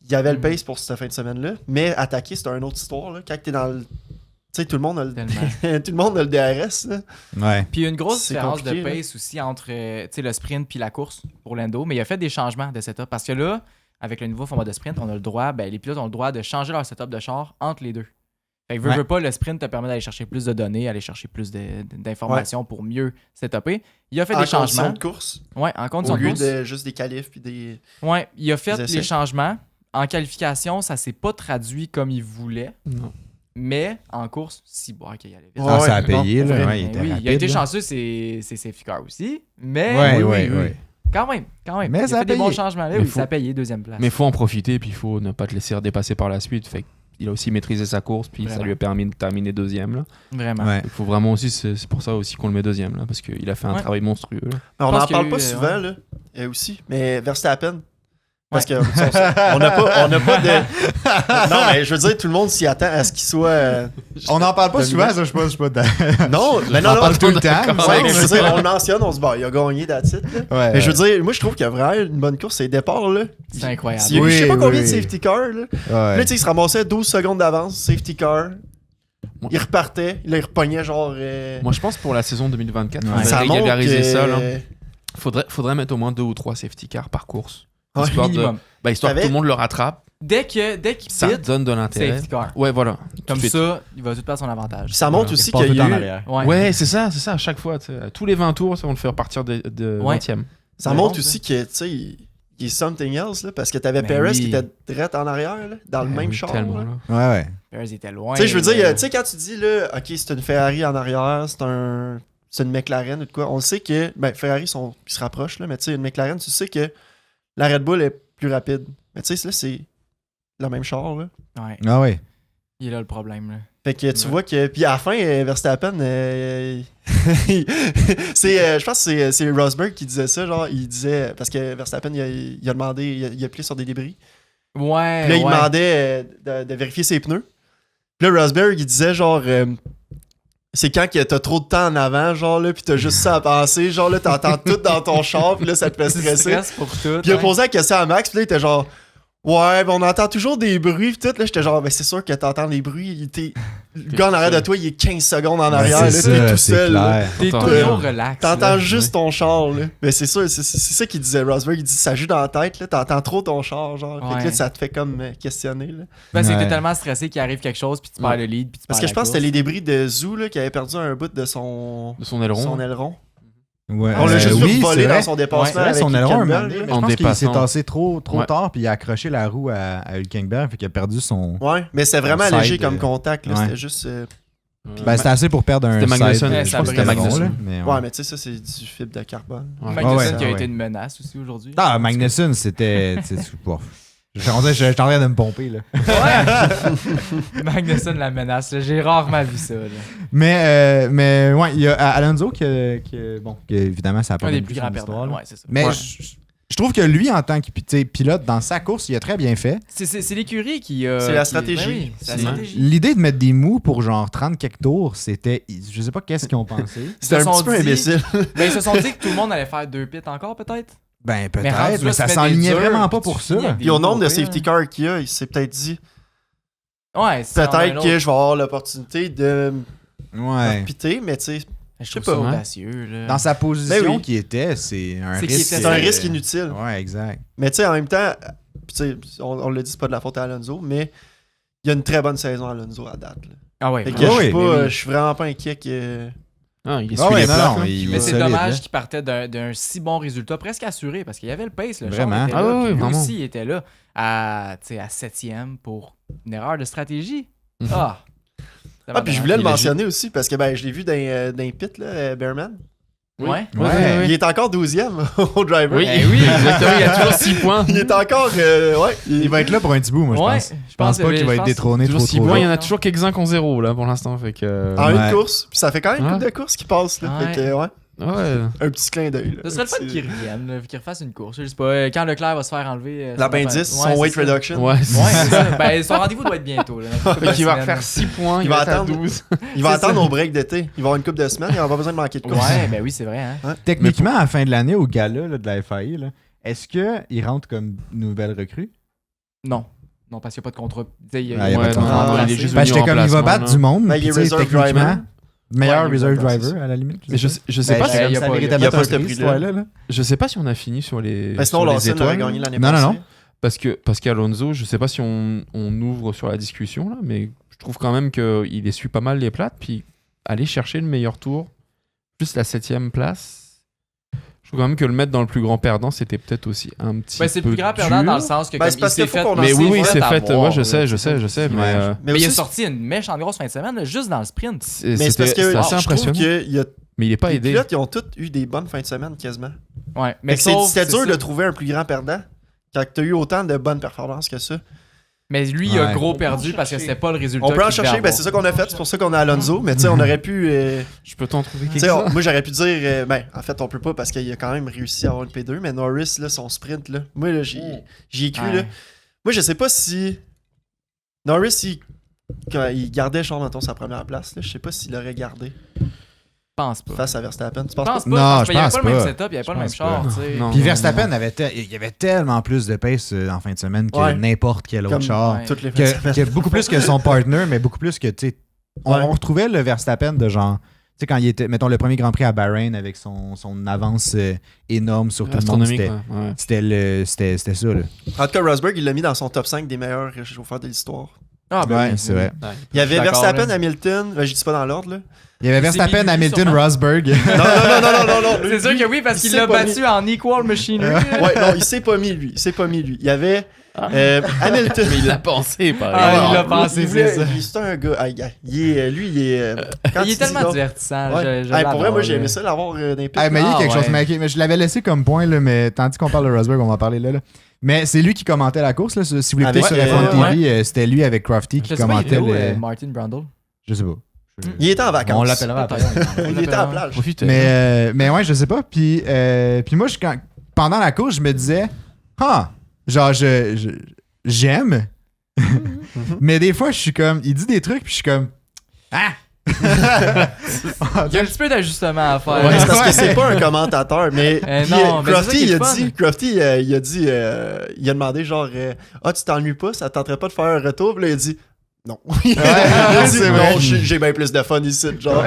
il y avait le Mhm. pace pour cette fin de semaine-là. Mais attaquer, c'est une autre histoire, là. Quand t'es dans le. Tu sais, tout le monde a le, Tellement. tout le monde a le DRS, là. Ouais. Puis il y a une grosse C'est différence de compliqué, pace aussi entre tu sais, le sprint puis la course pour Lando. Mais il a fait des changements de setup. Parce que là, avec le nouveau format de sprint, on a le droit, les pilotes ont le droit de changer leur setup de char entre les deux. Fait que Ouais. veux pas, le sprint te permet d'aller chercher plus de données, aller chercher plus d'informations pour mieux setuper. Il a fait En des condition changements. de course. Ouais, en condition Au de lieu course. de juste des qualifs puis des. Ouais, il a fait Des essais. les changements. En qualification, ça s'est pas traduit comme il voulait. Non. Mais en course, si bon, qu'il allait vite. Ah, Ouais, ça a non, payé, pour là. vrai. Ouais, il Mais était oui, rapide, il a été là. chanceux, c'est safety car aussi. Mais Ouais, oui, ouais, oui, ouais. Quand même. Mais il ça a a fait des bons payé. changements. Là, Mais oui, faut- ça a payé, deuxième place. Mais il faut en profiter, puis il faut ne pas te laisser dépasser par la suite. Fait il a aussi maîtrisé sa course, puis ça Vraiment. lui a permis de terminer deuxième. Là. Vraiment. Ouais. Il faut vraiment aussi, c'est pour ça aussi qu'on le met deuxième, là, parce qu'il a fait un Ouais. travail monstrueux. Là. Mais on pense n'en qu'il y a parle eu, pas souvent, là. aussi, mais Verstappen. Parce que on n'a pas de. Non, mais je veux dire, tout le monde s'y attend à ce qu'il soit. On n'en parle pas dominant. souvent, ça, je suis pas Non, mais On en non, parle tout le temps. Ouais, mais je veux dire, on le mentionne, on se dit, il a gagné d'attitude. Ouais, Mais je veux dire, moi, je trouve qu'il y a vraiment une bonne course. Ses départs, là. C'est incroyable. Il y a eu, je sais pas Oui, combien oui. de safety cars, là. ouais. Là, tu sais, il se ramassait 12 secondes d'avance, safety car. Moi- Il repartait. Là, il repognait genre. Moi, je pense pour la saison 2024, Ouais. on ça va montre régulariser que- ça. Là. Faudrait mettre au moins 2 ou 3 safety cars par course. Ouais. Histoire, Minimum. histoire que T'avais- tout le monde le rattrape. Dès qu'il Ça pit, donne de l'intérêt. safety car. Ouais, voilà. Comme Tout de suite. ça, il va tout perdre son avantage. Puis ça montre Voilà. aussi Pas qu'il tout y a en eu. arrière. Ouais, c'est ça, à chaque fois. Tu sais, tous les 20 tours, on le fait repartir de Ouais. 20e. Ça Ouais, montre bon, aussi que, tu sais, il est something else, là, parce que t'avais Ben Perez oui. qui était direct en arrière, là, dans le même Oui, char. tellement, là. là. Ouais. Perez était loin. Tu sais, je veux dire, là. tu sais, quand tu dis, là, OK, c'est une Ferrari en arrière, c'est une McLaren ou de quoi, on sait que, ben, Ferrari, ils se rapprochent, là, mais tu sais, une McLaren, tu sais que la Red Bull est plus rapide. Mais tu sais, là, c'est le même char, là. Ouais, Ah ouais. il est là le problème. Là. Fait que tu Ouais. vois que. Puis à la fin, Verstappen, je pense que c'est Rosberg qui disait ça. Genre, il disait. Parce que Verstappen, il a demandé. Il a appelé sur des débris. Ouais. Puis là, il ouais. demandait de vérifier ses pneus. Puis là, Rosberg, il disait genre. C'est quand que t'as trop de temps en avant, genre là, puis t'as juste ça à penser, genre là, t'entends tout dans ton char, puis là, ça te fait Tu stresser. stresses pour tout. Puis il a hein. posé la question à Max, puis là, il était genre. Ouais, ben on entend toujours des bruits, pis tout. Là, j'étais genre, ben c'est sûr que t'entends des bruits. Le gars en arrière de toi, il est 15 secondes en arrière, là, c'est t'es ça, tout c'est seul. là. clair. T'es T'entends toujours rien. relax. T'entends là. juste ton char, là. Mais c'est sûr, c'est ça qu'il disait, Rosberg. Il dit, ça joue dans la tête, là. T'entends trop ton char, genre. Fait que Ouais. là, ça te fait comme questionner, là. Ben, c'est que Ouais. t'es tellement stressé qu'il arrive quelque chose, puis tu perds Ouais. le lead, puis tu Parce perds que je la pense que c'était course. les débris de Zou, là, qui avait perdu un bout de son De son aileron. aileron. Ouais. On l'a juste vu oui, voler c'est dans vrai. son Ouais, dépassement C'est vrai, avec son aileron, un moment Hülkenberg, donné, là. mais En je pense qu'il s'est dépassant. tassé trop Ouais. tard, puis il a accroché la roue à Hülkenberg, fait qu'il a perdu son. Ouais, mais c'était vraiment Son léger side, comme contact, là. ouais. C'était juste. Ben, c'était assez pour perdre un C'était Magnussen, side, ouais, je ça pense que c'était brise. Magnussen, Magnussen. mais Ouais, mais tu sais, ça, c'est du fibre de carbone. Ouais. Magnussen ouais, qui a ouais. été une menace aussi aujourd'hui. Ah, Magnussen, c'était. Bon. J'étais en train de me pomper, là. Ouais. Magnussen la menace. là. J'ai rarement vu ça. Là. Mais ouais, il y a Alonso bon, que, évidemment, ça a pas Un des bien plus vu grands son histoire, perdants. là. Ouais, c'est ça. Mais Ouais. je trouve que lui, en tant que pilote, dans sa course, il a très bien fait. C'est l'écurie qui. C'est la qui- stratégie. Ben oui, c'est la C'est- stratégie. L'idée de mettre des mous pour genre 30 quelques tours, c'était. Je sais pas qu'est-ce qu'ils ont pensé. C'était Ils un se petit sont peu dit- imbécile. Ben, ils se sont dit que tout le monde allait faire 2 pits encore, peut-être. Ben rendu peut-être, là, mais tu ça mets s'enlignait des durs, vraiment pas puis pour tu ça. finis avec des Puis au nombre de lourds, safety hein. cars qu'il y a, il s'est peut-être dit Ouais, c'est peut-être que je vais avoir l'opportunité de Ouais. piter, mais tu sais, Je trouve sais ça pas, audacieux. Là. Dans sa position Ben oui. qui était, c'est un C'est qu'il risque. était- c'est un risque inutile. Ouais, exact. Mais tu sais, en même temps, puis tu sais, on l'a dit, c'est pas de la faute à Alonso, mais il y a une très bonne saison à Alonso à date. Là. Ah ouais. Fait que vraiment. je suis oui, pas- mais oui. je suis vraiment pas inquiet que. Ah, il Ah essuie ouais, les non, plaques, non, là. il Mais est c'est solide, dommage là. qu'il partait d'un si bon résultat, presque assuré, parce qu'il y avait le pace. Le Vraiment. Était là, Ah oui, puis lui vraiment. aussi, il était là à 7e pour une erreur de stratégie. Mhm. Ah! Ah, puis je voulais le Il est mentionner aussi parce que ben, je l'ai vu dans les pits, là, Bearman. Ouais. Ouais. Il est encore 12e au driver. Oui, Eh oui. exactement. Il y a toujours 6 points. Il est encore. Ouais. Il va être là pour un petit bout, moi, je Ouais, pense. je Je pense pas qu'il va je être pense- détrôné Toujours trop 6 trop points. Il y en a Non. toujours quelques-uns qui ont 0 là pour l'instant. Fait que. En Ouais. une course. Puis ça fait quand même une Ouais. couple de courses qui passent. Là. Ouais. Fait que, ouais. Ouais. Un petit clin d'œil. là. Ce serait le fun Un petit- qu'il revienne, là, qu'il refasse une course. Je sais pas, quand Leclerc va se faire enlever. L'appendice, Ouais, son c'est weight ça. reduction. Ouais. Ouais, c'est ça. Ben, son rendez-vous doit être bientôt. Là, Fait qu'il va refaire 6 points. Il Il va va être à attendre. 12. Il va C'est attendre ça. au break d'été. Il va avoir une couple de semaines. Il n'aura pas besoin de manquer de course. Ouais, ben oui, c'est vrai. Hein. Techniquement, à la fin de l'année, au gala là, de la FAI, là, est-ce qu'il rentre comme nouvelle recrue? Non. Non, parce qu'il n'y a pas de contrat. Tu sais, il y a- Ah, il y a pas de contrat. remplacé. Il est juste Ben, venu j'étais en comme, il va remplacement, battre là. du monde. Ben, puis il est tu sais, reserve techniquement, driver. meilleur Ouais, il est reserve reserve, driver, à la limite. Mais je sais Ben, pas c'est si il y a comme ça pas- mérite il y a à mettre pas un ce prix, prix-là. cette fois-là, là. je sais pas si on a fini sur les Ben, sinon, sur les Lawson l'aurait étoiles. gagné l'année Non, non, passée. non. Parce qu'Alonso, je sais pas si on ouvre sur la discussion là, mais je trouve quand même qu'il essuie pas mal les plates. Puis aller chercher le meilleur tour, plus la 7e place. Je trouve quand même que le mettre dans le plus grand perdant, c'était peut-être aussi un petit Ben, c'est le peu plus grand perdant dur. dans le sens que Ben, comme c'est parce il s'est qu'il faut fait. qu'on en Mais oui, oui, fait c'est fait. avoir, Ouais, je là. sais, mais Ouais. Mais Mais il a aussi, sorti une méchante grosse fin de semaine, là, juste dans le sprint. mais c'est parce que c'était assez je trouve impressionnant. qu'il y a Mais il est pas les aidé. pilotes, ils ont tous eu des bonnes fins de semaine quasiment. Ouais, Mais sauf, c'était c'est dur ça. de trouver un plus grand perdant quand tu as eu autant de bonnes performances que ça. Mais lui, il a Ouais. gros On peut perdu en parce que chercher. c'était pas le résultat. On peut en qu'il devait chercher, ben avoir. c'est ça qu'on a fait, c'est pour ça qu'on a Alonso, mais tu sais, on aurait pu. Je peux t'en trouver Tu sais, quelques-uns. moi j'aurais pu dire, ben en fait on peut pas parce qu'il a quand même réussi à avoir une P2, mais Norris, là, son sprint, là, moi là, j'y ai cru, là. Ouais. Moi je sais pas si Norris, quand il gardait, genre, mettons, sa première place, là, je sais pas s'il l'aurait gardé Je pense pas. face à Verstappen. Tu Je penses pense pas? pas. Non, parce je qu'il y avait pense pas le même pas. setup, il y avait Je pas le même pense char. pas. tu sais. Non. Puis Verstappen il y avait tellement plus de pace en fin de semaine que Ouais. n'importe quel autre Comme- char. Ouais. Toutes les Que beaucoup plus que son partner, mais beaucoup plus que, tu sais, Ouais. on retrouvait le Verstappen de genre, tu sais, quand il était, mettons, le premier Grand Prix à Bahreïn avec son avance énorme sur tout le monde, Astronomique, c'était ça, là. En tout cas, Rosberg, il l'a mis dans son top 5 des meilleurs chauffeurs de l'histoire. Ah, ben Ouais, oui. c'est vrai. Il y avait Je suis d'accord, Verstappen, là. Hamilton, je dis pas dans l'ordre, là. Il y avait C'est Verstappen, Bibi, Hamilton, sûrement. Rosberg. Non. C'est sûr que oui, parce il qu'il s'est l'a pas battu en equal machinery. Ouais, non, il s'est pas mis, lui. Il s'est pas mis, lui. Il y avait Hamilton. Mais il l'a pensé, par Ah, exemple. il l'a pensé, il voulait- c'est ça. C'est un gars. Lui, il est. quand Il est dis tellement gars- divertissant. Ouais. Je Hey, pour vrai, l'adore, moi, j'ai là. aimé ça l'avoir dans les pits. Ah, mais il y a Ah, quelque ouais. chose. Mais je l'avais laissé comme point, là, mais tandis qu'on parle de Rosberg, on va en parler là. Mais c'est lui qui commentait la course. Là. Si vous l'écoutez Avec, sur F1 ouais. TV, c'était lui avec Crofty qui Je sais pas, il commentait était où, le. Martin Brundle. Je sais pas. Il était en vacances. On l'appellera après. Il était à la plage. Profite. Mais ouais, je sais pas. Puis moi, pendant la course, je me disais, genre, j'aime. Mais des fois, je suis comme, il dit des trucs, puis je suis comme, Il y a un petit peu d'ajustement à faire. Ouais, c'est parce Ouais. que c'est pas un commentateur, mais, puis, non, mais c'est ça Crofty, qui est il le a fun. dit, il a demandé genre, tu t'ennuies pas, ça te tenterait pas de faire un retour, puis là, il a dit, non. Il a dit, c'est non, vrai. j'ai bien plus de fun ici, genre.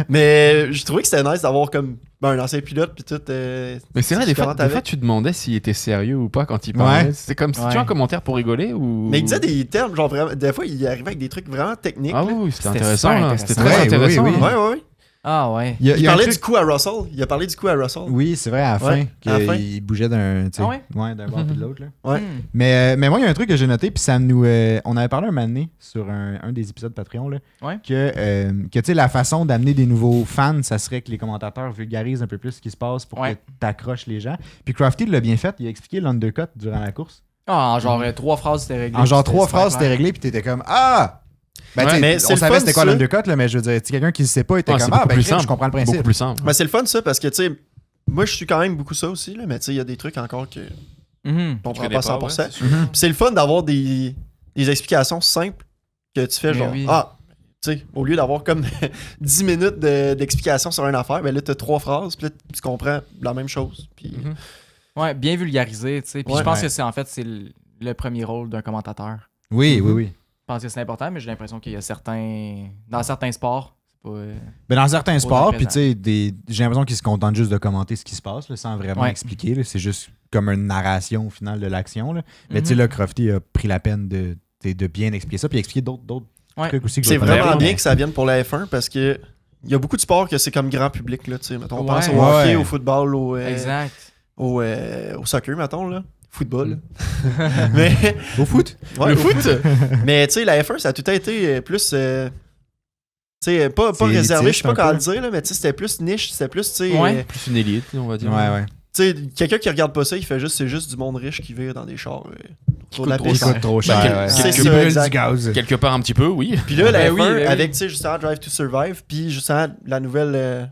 Mais je trouvais que c'était nice d'avoir comme un ancien pilote, puis tout. Mais c'est vrai, qui des fois, commente des fois, avec. tu demandais s'il était sérieux ou pas quand il parlait. Ouais. C'est comme si Ouais. tu as un commentaire pour rigoler ou. Mais il disait des termes, genre vraiment, des fois, il arrivait avec des trucs vraiment techniques. Ah là. oui, c'était C'était intéressant. super là. intéressant. C'était très Ouais, intéressant. oui, oui. hein. Ouais. Ah ouais. il y a Il un parlait truc- du coup à Russell. Il a parlé du coup à Russell. Oui, c'est vrai, à la fin, Ouais, à la fin. qu'il bougeait d'un tu sais, Ah ouais? d'un bord puis de l'autre. Là. Ouais. Hmm. Mais moi, il y a un truc que j'ai noté, puis ça nous. On avait parlé un moment donné sur un des épisodes Patreon, là, Ouais. que tu sais, la façon d'amener des nouveaux fans, ça serait que les commentateurs vulgarisent un peu plus ce qui se passe pour Ouais. que t'accroches les gens. Puis Crafty l'a bien fait, il a expliqué l'undercut durant la course. Ah, en genre 3 phrases, c'était réglé. En genre C'était 3 super phrases, c'était clair. réglé, puis t'étais comme Ah! Ben, Ouais, tu sais, mais c'est on le savait fun, c'était quoi ça. l'undercut, là, mais je veux dire, si quelqu'un qui ne sait pas était Ouais, comme c'est Ah, beaucoup ben, plus crime, je simple. comprends le Beaucoup principe. plus simple. Mais c'est le fun, ça, parce que, tu sais, moi, je suis quand même beaucoup ça aussi, là, mais tu sais, il y a des trucs encore que Mhm. je comprends connais pas pas, 100%. ouais, c'est Mhm. Puis c'est le fun d'avoir des explications simples que tu fais, Mais genre, oui. tu sais, au lieu d'avoir comme 10 minutes d'explication sur une affaire, ben là, t'as 3 phrases, puis là, tu comprends la même chose. Puis, Mhm. Ouais, bien vulgarisé, tu sais. Puis Ouais. je pense Ouais. que c'est le premier rôle d'un commentateur. Oui, oui, oui. Je pense que c'est important, mais j'ai l'impression qu'il y a dans certains sports, c'est pas. Ben, dans certains Pas sports, présent. puis tu sais, j'ai l'impression qu'ils se contentent juste de commenter ce qui se passe, là, sans vraiment Ouais. expliquer. là. C'est juste comme une narration au final de l'action. là. Mais Mhm. tu sais, là, Crofty a pris la peine de bien expliquer ça, puis expliquer d'autres Ouais. trucs aussi. Que c'est je connais vraiment pas, bien mais- que ça vienne pour la F1 parce que il y a beaucoup de sports que c'est comme grand public, là, tu sais. Mettons, on pense Ouais. au hockey, Ouais. au football, Exact. au soccer, mettons, là. Football. Mais, Au foot? ouais, au foot. Mais tu sais, la F1, ça a tout le temps été plus. Tu sais, pas C'est réservé, je sais élitiste pas un comment peu. le dire, là, mais tu sais, c'était plus niche, c'était plus, tu sais. Ouais. Plus une élite, on va dire. Ouais, ouais. Tu sais, quelqu'un qui regarde pas ça, il fait juste, c'est juste du monde riche qui vit dans des chars autour de la coûte piste. trop Coûte trop Ben, cher. quel- ouais. c'est Qui ça, brûle exact. du gaz. Quelque part un petit peu, oui. Puis là, la Ben F1, oui, ben oui. avec, tu sais, justement, Drive to Survive, puis justement, la nouvelle.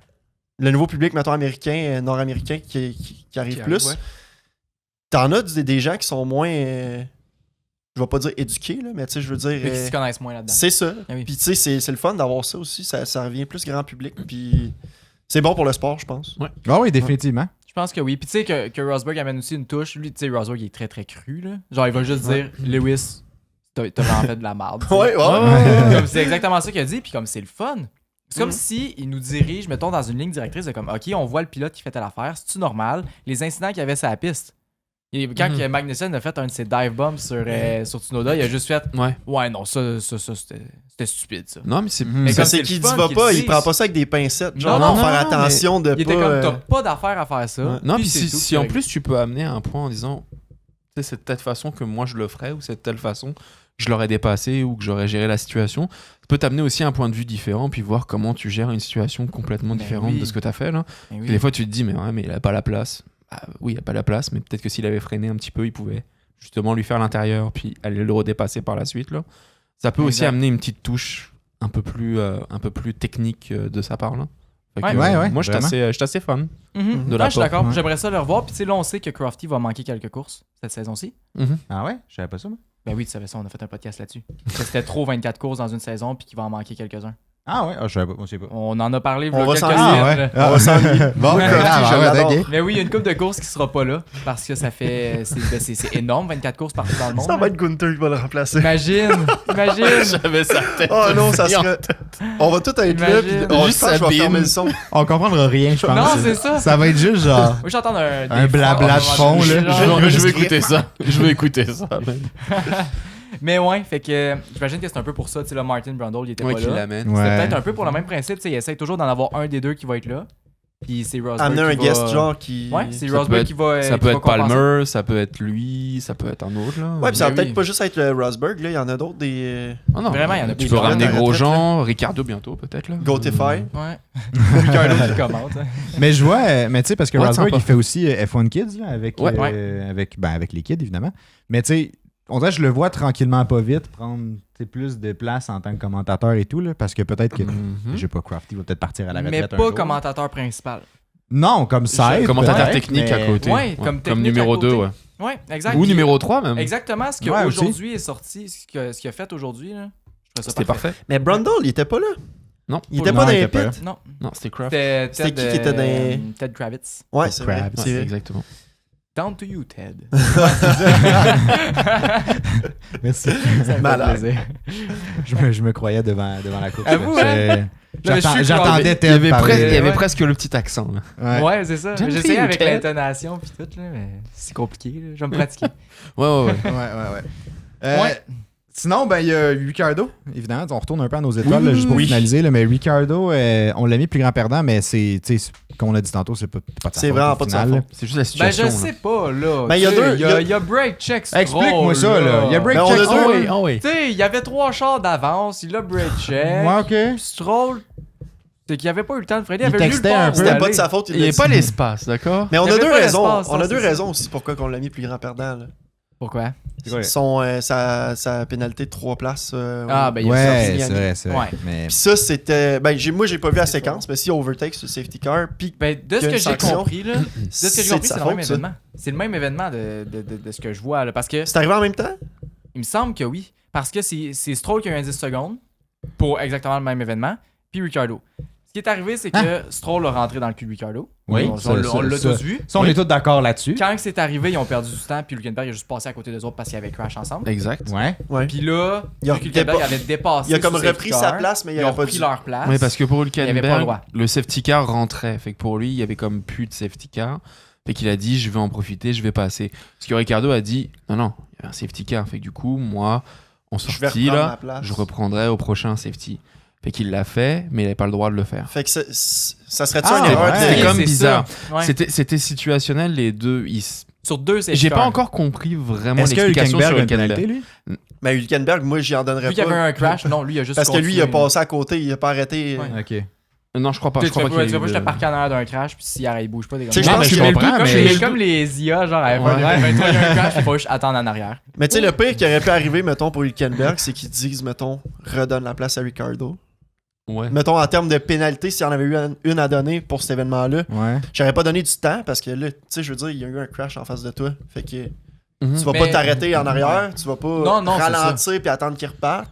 Le nouveau public, mettons, américain, nord-américain qui arrive plus. ouais. T'en as des gens qui sont moins. Je vais pas dire éduqués, là, mais tu sais, je veux dire. Ceux qui se connaissent moins là-dedans. C'est ça. Ah oui. Puis tu sais, c'est le fun d'avoir ça aussi. Ça revient plus grand public. Puis c'est bon pour le sport, je pense. Ah oui, définitivement. Je pense que oui. Puis tu sais que Rosberg amène aussi une touche. Lui, tu sais, Rosberg, il est très très cru, là. Genre, il va juste dire Lewis, t'as vraiment fait de la merde. tu sais. Ouais, ouais. Comme c'est exactement ça qu'il a dit, puis comme c'est le fun. C'est comme si il nous dirige, mettons, dans une ligne directrice de comme, OK, on voit le pilote qui fait telle affaire, c'est-tu normal? Les incidents qu'il y avait sur la piste. Et quand que Magnussen a fait un de ses dive bombs sur Tsunoda, il a juste fait, ouais, non, ça c'était stupide, ça. Non, mais c'est. Mhm. Mais Ça, comme c'est le qu'il fun dit va qu'ils pas, disent. il prend pas ça avec des pincettes. Genre, Non, non, non, faire non, attention de Il était pas. comme, t'as pas d'affaire à faire ça. Ouais. Non, puis c'est tout, si c'est en réglé. plus tu peux amener à un point en disant, tu sais, c'est de telle façon que moi je le ferais ou c'est de telle façon que je l'aurais dépassé ou que j'aurais géré la situation, ça peut t'amener aussi à un point de vue différent puis voir comment tu gères une situation complètement Ben différente oui. de ce que tu as fait là. Eh Et oui. des fois tu te dis, mais ouais, mais il a pas la place. Ah, oui, il a pas la place, mais peut-être que s'il avait freiné un petit peu, il pouvait justement lui faire l'intérieur, puis aller le redépasser par la suite. Là. Ça peut aussi Exact. amener une petite touche un peu plus technique de sa part. Là. Fait que, Ouais, moi, je suis assez fan. De De je suis l'apport. d'accord. Ouais. J'aimerais ça le revoir. Puis tu sais, là, on sait que Crafty va manquer quelques courses cette saison-ci. Ah ouais? Je savais pas ça, moi. Ben oui, tu savais ça, on a fait un podcast là-dessus. Que c'était trop 24 courses dans une saison puis qu'il va en manquer quelques-uns. Ah ouais? Ah, je savais pas. Moi, je sais pas. On en a parlé On il y a va quelques s'en- semaines. Ah là. ouais? On va s'ennuyer. Bon, Moi, Crafty, ah, je ouais, l'adore. ok. Mais oui, il y a une couple de courses qui sera pas là parce que ça fait. C'est énorme, 24 courses partout dans le monde. Ça là. va être Gunther qui va le remplacer. Imagine! J'avais sa tête. Oh non, ça serait. On va tout être là, puis Imagine. on Juste je pense que je vais Sabine. fermer le son. On comprendra rien, je pense. Non, c'est ça. Ça va être juste genre. Moi, j'entends Un blabla de fond, là. Je vais écouter ça. Je vais écouter ça. Mais ouais, fait que j'imagine que c'est un peu pour ça. Tu sais, là, Martin Brundle, il était Ouais, pas qui là. l'amène. Ouais. C'est peut-être un peu pour le même principe. Tu sais, il essaie toujours d'en avoir un des deux qui va être là. Puis c'est Rosberg. Amener un qui guest, va... genre, qui. Ouais, c'est Ça peut Rosberg être- qui va. Ça qui peut va être compenser. Palmer, ça peut être lui, ça peut être un autre. Là. Ouais, puis ça va Ben peut-être oui. pas juste être le Rosberg, là. Il y en a d'autres, des. Ah non, Vraiment, il y en a tu plusieurs. peux ramener À la retraite, Grosjean, Ricardo bientôt peut-être. là. Gotify. Ouais. Ricardo qui commente. Hein. Mais je vois, mais tu sais, parce que Ouais, Rosberg, sympa. il fait aussi F1 Kids, là, avec, Ouais. avec les kids, évidemment. Mais tu sais, on dirait que je le vois tranquillement, pas vite, prendre tu sais, plus de place en tant que commentateur et tout, là, parce que peut-être que, Mhm. je sais pas, Crafty va peut-être partir à la retraite Mais un pas jour. commentateur principal. Non, comme ça. Commentateur technique à côté. Ouais, comme technique numéro à côté. 2, ouais. Ouais, exact. Ou Puis- numéro 3 même. Exactement ce qui Ouais, aussi. aujourd'hui est sorti, ce qu'il a fait aujourd'hui. Là. Je trouve ça C'était parfait. Mais Brundle, il était pas là. Non. Il était Non, pas dans il les était pas pits. Non, Non, c'était Kraft. c'était C'était Ted, qui était dans- Ted Kravitz. Ouais, c'est vrai. Crabs. C'est Ouais, vrai. exactement. Down to you, Ted. Merci. Ça me fait Malade. plaisir. je me croyais devant la course. À vous, là. hein? Là, je suis J'attendais Il y Ted avait, parler. il y avait Ouais. presque le petit accent. Là. Ouais. Ouais, c'est ça. Down to J'essayais you, avec Ted. l'intonation puis tout, là, mais c'est compliqué. Là. Je vais me pratiquer. Ouais. Ouais. Ouais. Sinon, ben, il y a Ricardo, évidemment. On retourne un peu à nos étoiles, là, juste pour oui. finaliser. Là, mais Ricardo, on l'a mis plus grand perdant, mais c'est, tu sais, comme on l'a dit tantôt, c'est pas de sa C'est faute, vraiment au pas de sa final, là. faute. C'est juste la Ben, situation. je là. sais pas, là. Ben, il y a Tu sais, deux- Il y a break check. Stroll, Explique-moi ça, là. Il y a break Ben, on check. a Stroll. deux- Ah oui, ah oui. Tu sais, il y avait 3 chars d'avance. Il a break check. Ouais, ok. Puis Stroll, c'est qu'il avait pas eu le temps de freiner. Il avait nulle textait part un où peu. C'était aller. pas de sa faute. Il n'y l'a a dit. pas l'espace, d'accord? Mais on Il y a avait deux pas raisons. l'espace, On ça, a deux c'est raisons aussi pourquoi on l'a mis plus grand perdant. Là. Pourquoi? C'est quoi? Sa pénalité de 3 places. Ah, ben, il y a Ouais, ça. sorti c'est vrai, c'est vrai. Ouais. Mais Puis ça, c'était. Ben, moi, j'ai pas vu la C'est séquence, mais si overtake sur le safety car, puis Ben, de ce qu'il y a que une j'ai sanction, compris, là, de ce que j'ai c'est de compris, sa c'est le même faute, ça. événement. C'est le même événement de ce que je vois, là, parce que C'est arrivé en même temps? il me semble que oui, parce que c'est Stroll qui a eu un 10 secondes pour exactement le même événement, puis Ricardo. Ce qui est arrivé, c'est que Stroll a rentré dans le cul de Ricardo. Oui, on ça, l'a ça. tous vu. ça, on est tous d'accord là-dessus. Quand c'est arrivé, ils ont perdu du temps, puis Hülkenberg a juste passé à côté des autres parce qu'ils avaient crash ensemble. Exact. Ouais. Ouais. Puis là, Il a Hülkenberg avait dépassé. Il a comme sur repris safety sa car. place, mais il Ils ont avait pas repris dû. leur place. Oui, parce que pour avait pas le Hülkenberg, droit. le safety car rentrait. Fait que pour lui, il y avait comme plus de safety car. Fait qu'il a dit, je vais en profiter, je vais passer. Parce que Ricardo a dit, non, il y avait un safety car. Fait que du coup, moi, en Je vais sortie, reprendre ma là, place. je reprendrai au prochain safety. Fait qu'il l'a fait, mais il n'avait pas le droit de le faire. Fait que ça serait-tu Ah, une erreur? ouais. de- C'était comme c'est bizarre. ça. Ouais. C'était situationnel, les deux. Sur 2, c'est J'ai pas encore compris vraiment Est-ce que l'explication sur Hülkenberg a une Hülkenberg. pénalité, lui? Mais Hülkenberg, moi, j'y en donnerais Vu qu'il y pas. avait un crash, non, lui, il a juste Parce que lui, il a continué. passé à côté, il a pas arrêté. Ouais. Ok. Non, je crois pas. Tu Je sais, crois tu pas vas qu'il y ait pas eu juste de- parquer en arrière d'un crash, puis s'il arrête, il bouge pas des gars. Tu sais, je Non, pense mais je qu'il y a- comprends, Comme, mais- comme les IA, genre, à Ouais. 2023, il y a un crash, il faut juste attendre en arrière. Mais tu sais, le pire qui aurait pu arriver, mettons, pour Hülkenberg, c'est qu'ils disent, mettons, redonne la place à Ricardo. Ouais. Mettons, en termes de pénalité, s'il y en avait eu une à donner pour cet événement-là, Ouais. j'aurais pas donné du temps parce que là, tu sais, je veux dire, il y a eu un crash en face de toi. Fait que Mhm. tu vas Mais- pas t'arrêter en arrière, tu vas pas Non, c'est ralentir puis attendre qu'il reparte.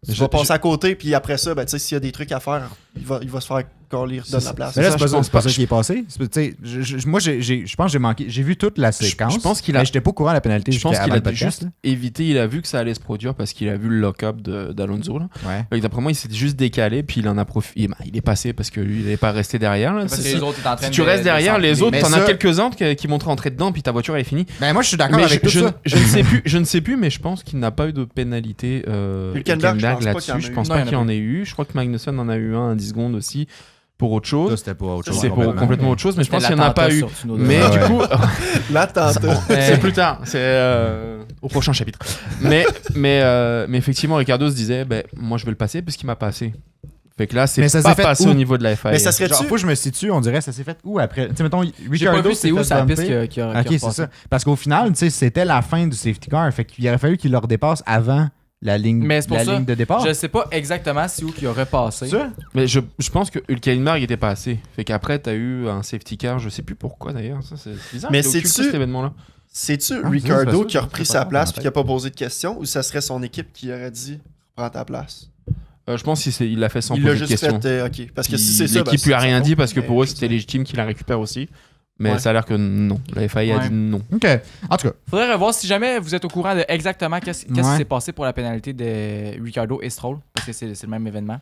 Tu vas passer à côté, puis après ça, ben, tu sais, s'il y a des trucs à faire, il va se faire coller, redonne la place. Mais là, ça, c'est je pas pense c'est pas pas. ça qui est passé. C'est- tu sais, moi, je pense que j'ai manqué. J'ai vu toute la séquence. je pense qu'il a- Mais j'étais pas au courant de la pénalité. Je pense jusqu'à qu'il avant a le podcast, juste évité, il a vu que ça allait se produire parce qu'il a vu le lock-up d'Alonso. Là. là. Ouais. Fait que d'après moi, il s'est juste décalé, puis il en a profité. Il est passé parce que lui, il n'est pas resté derrière. Là. Parce que Si- les autres étaient en train si tu de- restes de derrière, les s'enfiler. autres, Mais t'en as ça- quelques-uns qui vont te rentrer dedans, puis ta voiture elle est finie. Ben, moi, je suis d'accord Mais avec tout ça. je ne sais plus, mais je pense qu'il n'a pas eu de pénalité Hülkenberg, je pense pas qu'il y en là-dessus. a Je eu. pense Non, pas il y en a qu'il y en ait eu. Je crois que Magnussen en a eu un à 10 secondes aussi pour autre Ça, chose. c'était pas autre chose. C'est pour complètement autre chose, mais je pense qu'il n'y en a pas eu. Mais Ouais. du coup, L'attentat. c'est plus tard, c'est au prochain chapitre. Mais effectivement, Ricardo se disait, ben, moi je vais le passer parce qu'il m'a passé. Fait que là, Mais c'est ça pas s'est fait passé où? au niveau de la FIA. Mais ça serait Genre, faut que je me situe, on dirait, ça s'est fait où après? Tu sais, mettons, J'ai pas Ricardo vu c'est où s'est sa fait piste bumper. qui a Ok, c'est ça. Parce qu'au final, tu sais, c'était la fin du safety car. Fait qu'il aurait fallu qu'il le redépasse avant la ligne, Mais c'est pour ça, ligne de départ. Je sais pas exactement c'est où qu'il a repassé. Ça? Mais je pense que Hülkenberg était pas assez. Fait qu'après, t'as eu un safety car, je sais plus pourquoi d'ailleurs. Ça, c'est bizarre. Mais qu'il ait occulté c'est-tu- cet événement-là. C'est-tu Ah, Ricardo c'est ça, qui a je repris sais sa pas place dans puis la qui a pas posé de questions ou ça serait son équipe qui aurait dit prends ta place? Je pense qu'il l'a fait sans Il l'a poser de juste questions. fait, ok. Parce que Puis si c'est ça. l'équipe ben, lui a c'est rien sa dit faute, parce que mais pour eux je c'était sais. légitime qu'il la récupère aussi. Mais Ouais. ça a l'air que non. La FIA a Ouais. dit non. OK. En tout cas, Faudrait revoir si jamais vous êtes au courant de exactement qu'est-ce qui Ouais. s'est passé pour la pénalité de Ricardo et Stroll, parce que c'est le même événement.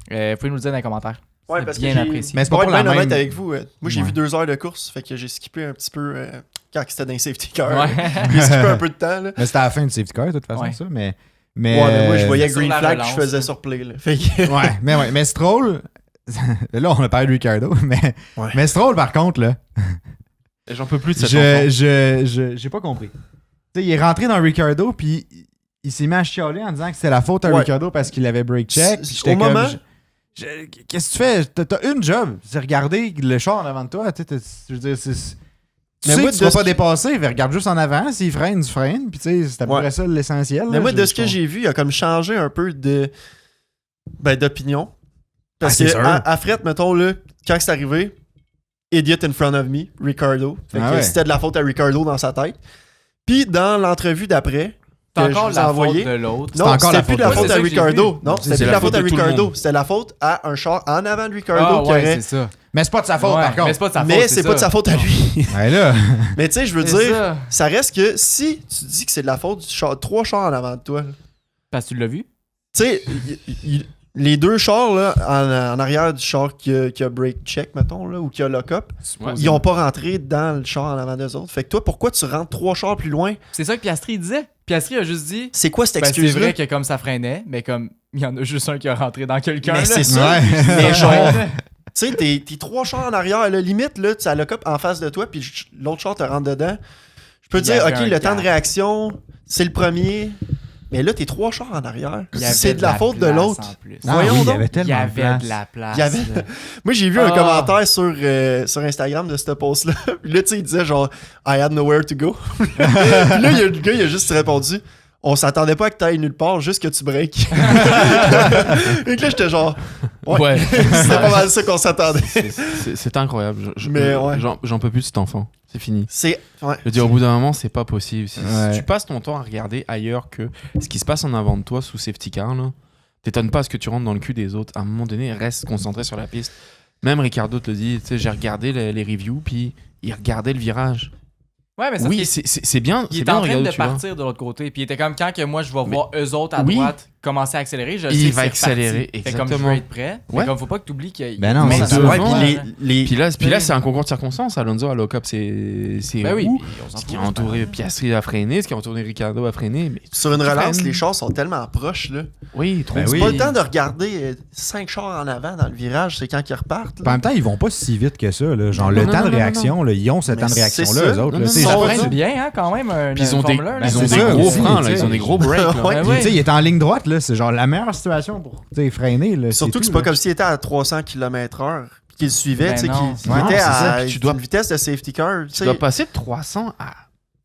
Vous pouvez nous le dire dans les commentaires. Ouais, C'est parce que bien j'ai- apprécié. mais c'est Pour pas être pour la bien honnête même... avec vous, moi j'ai Ouais. vu 2 heures de course, fait que j'ai skippé un petit peu quand c'était dans les safety car. Ouais. J'ai skippé un peu de temps. Là. Mais c'était à la fin du safety car, de toute façon, Ouais. ça. Mais Ouais, mais moi je voyais sur Green la Flag relance, que je faisais là. sur play. Là. Fait que- ouais, mais Stroll... là, on a parlé de Ricardo, Ouais. mais Stroll, par contre, là, Et j'en peux plus de cet enfant. j'ai pas compris. Tu sais, il est rentré dans Ricardo, puis il s'est mis à chialer en disant que c'était la faute à Ouais. Ricardo parce qu'il avait break check. C'est- Puis j'étais au comme, moment- qu'est-ce que tu fais? T'as une job, c'est regarder le char en avant de toi. Tu sais, je veux dire, tu Mais sais moi, que tu de vas ce pas qui- dépasser, mais regarde juste en avant. S'il freine, tu freines. Puis tu sais, c'est à peu Ouais. près ça l'essentiel. Mais là. moi, de ce que j'ai vu, il a comme changé un peu d'opinion. Parce Ah, c'est que sûr. à Fret, mettons, là, quand c'est arrivé, Idiot in front of me, Ricardo. Fait Ah que ouais. c'était de la faute à Ricardo dans sa tête. Puis dans l'entrevue d'après, C'est que je encore vous ai la envoyé. faute de l'autre. C'est Non, encore c'était la plus faute de la de faute l'autre. à C'est ça que j'ai Ricardo. vu. Non, C'est c'était plus la la faute faute à de tout le Ricardo. monde. C'était la faute à un char en avant de Ricardo Ah qui ouais, aurait. c'est ça. Mais c'est pas de sa faute, Ouais, par mais contre. c'est pas de sa faute. Mais c'est pas de sa faute à lui. Ouais, là. Mais tu sais, je veux C'est dire, ça. ça reste que si tu dis que c'est de la faute du char, 3 chars en avant de toi, là, Parce que tu l'as vu? tu sais, les 2 chars là, en arrière du char qui a break check, mettons, là, ou qui a lock-up, Ouais. ils ont pas rentré dans le char en avant des autres. Fait que toi, pourquoi tu rentres 3 chars plus loin? C'est ça que Piastri disait. Piastri a juste dit. C'est quoi cette Ben, c'est excuse-là? vrai que comme ça freinait, mais comme il y en a juste un qui a rentré dans quelqu'un. Mais là. c'est ça. Ouais. Mais genre, Ouais. tu sais, t'es 3 chars en arrière, là, limite, là, tu as le cop en face de toi, puis l'autre char te rentre dedans. Je peux Il y dire, avait ok, un le temps de gap. réaction, c'est le premier. Mais là, t'es 3 chars en arrière. Il y avait C'est de la faute de place l'autre. en plus. Ah Voyons oui, il y donc. avait Il y tellement de avait place. de la place. Il y avait- là. Moi, j'ai vu un Ah. commentaire sur Instagram de ce post-là. Puis là, tu sais, il disait genre, I had nowhere to go. Puis là, il y a le gars, il a juste répondu, on s'attendait pas à que t'ailles nulle part, juste que tu breaks. Et que là, j'étais genre, ouais, c'était pas mal ça qu'on s'attendait. C'est incroyable. Mais ouais. J'en peux plus de cet enfant. C'est fini. C'est. Ouais. Je veux dire, au bout d'un moment, c'est pas possible. Si Ouais. tu passes ton temps à regarder ailleurs que ce qui se passe en avant de toi sous safety car, là, t'étonnes pas à ce que tu rentres dans le cul des autres. À un moment donné, reste concentré sur la piste. Même Ricardo te le dit, tu sais, j'ai regardé les reviews, puis il regardait le virage. Ouais, mais ça Oui, fait- c'est bien. il C'est est bien en train regarder de où tu vas. partir de l'autre côté. Puis il était comme quand que moi je vais Mais- voir eux autres à Oui. droite commencer à accélérer, je Il sais que va c'est accélérer, reparti. Fait comme je exactement. veux être prêt. Ouais. Mais comme faut pas que tu oublies qu'il y a. Ben non, il y a c'est tout sûr. le monde Ouais, devant, puis hein. les. Puis là, Oui. c'est un concours de circonstances. Alonso à lock-up, c'est Ben oui, où? puis on s'en Ce qui fout, a entouré c'est pas grave. Piastri à freiner, ce qui a entouré Ricardo à freiner. Mais Sur une relance, freines. les chars sont tellement proches, là. oui, trop Ben C'est oui. pas le temps de regarder 5 chars en avant dans le virage, c'est quand ils repartent. En Là. même temps, ils vont pas si vite que ça. Là. Genre, Non, le non, temps non, de non, réaction, là, ils ont ce Mais temps de c'est réaction-là, ça. eux autres. Non, là. non, Tu sais, non, Ils j'ai s'en pas prennent dit- bien, hein, quand même. Puis ils ont des, Formule 1, là. ils ont c'est des ça gros aussi, freins, tu là. sais. Ils ont des gros breaks. Là. Ouais. Ben Puis, oui. tu sais, il est en ligne droite, là. C'est genre la meilleure situation pour tu sais, freiner. Là, Surtout que c'est tout, pas là. comme s'il était à 300 km/h puis qu'il le suivait, Ben tu sais, non. qu'il Ouais, était c'est ça, à puis tu dois- une vitesse de safety car. Tu Tu sais. dois passer de 300 à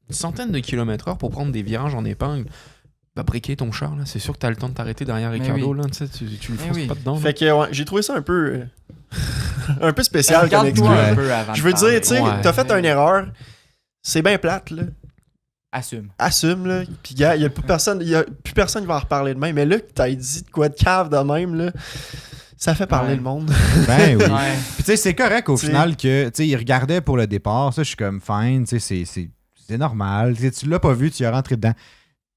une centaine de kilomètres/heure pour prendre des virages en épingle. Va briquer ton char, là. C'est sûr que t'as le temps de t'arrêter derrière Mais Ricardo, oui. là. Tu sais, tu le Mais fonces oui. pas dedans. là. Fait que ouais, j'ai trouvé ça un peu un peu spécial comme Regarde-toi excuse. un Ouais. peu avant. Je de veux parler. dire, tu sais, Ouais. t'as fait une erreur, c'est bien plate là. Assume. Assume là, puis gars, il y a plus personne qui va en reparler de même, mais là que t'as dit de quoi de cave de même là, ça fait parler Ouais. le monde. Ben oui. Ouais. Puis tu sais, c'est correct au T'sais. final que, tu sais, il regardait pour le départ. Ça, je suis comme fine, tu sais, c'est normal. Tu sais, tu l'as pas vu, tu y es rentré dedans.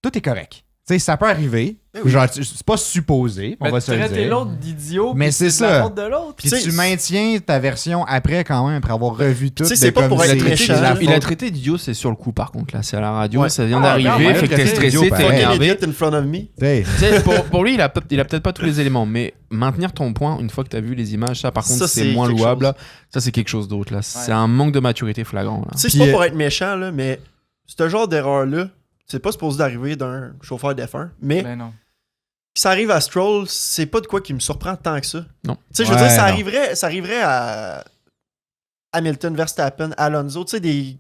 Tout est correct. Tu sais, ça peut arriver. Ben oui. Genre, c'est pas supposé, on Mais va tu se le traitais dire. l'autre d'idiot. Mais puis c'est de la ça. faute de l'autre. Puis Tu sais, tu maintiens ta version après quand même, après avoir revu tout. sais, de c'est pas comme pour c'est- être c'est méchant. de la Il a faute. traité d'idiot, c'est sur le coup, par contre, là. C'est à la radio, Ouais. ça vient Ah, d'arriver. regarde, Fait que t'es traité stressé, d'idiot, t'es pareil. Fucking énervé. idiot in front of me. T'sais, Tu sais, pour lui, il a peut-être pas tous les éléments, mais maintenir ton point une fois que tu as vu les images, ça par contre, Ça, c'est c'est moins quelque louable. chose. Là. Ça, c'est quelque chose d'autre. Là. C'est un manque de maturité flagrant. Là. Tu sais, c'est Puis, pas pour être méchant là, mais ce genre d'erreur là, c'est pas supposé d'arriver d'un chauffeur d'F1, mais Ben non. ça arrive à Stroll, c'est pas de quoi qui me surprend tant que ça. Non. Tu sais, je veux dire, Ouais, ça non. arriverait à Hamilton, Verstappen, Alonso, tu sais, des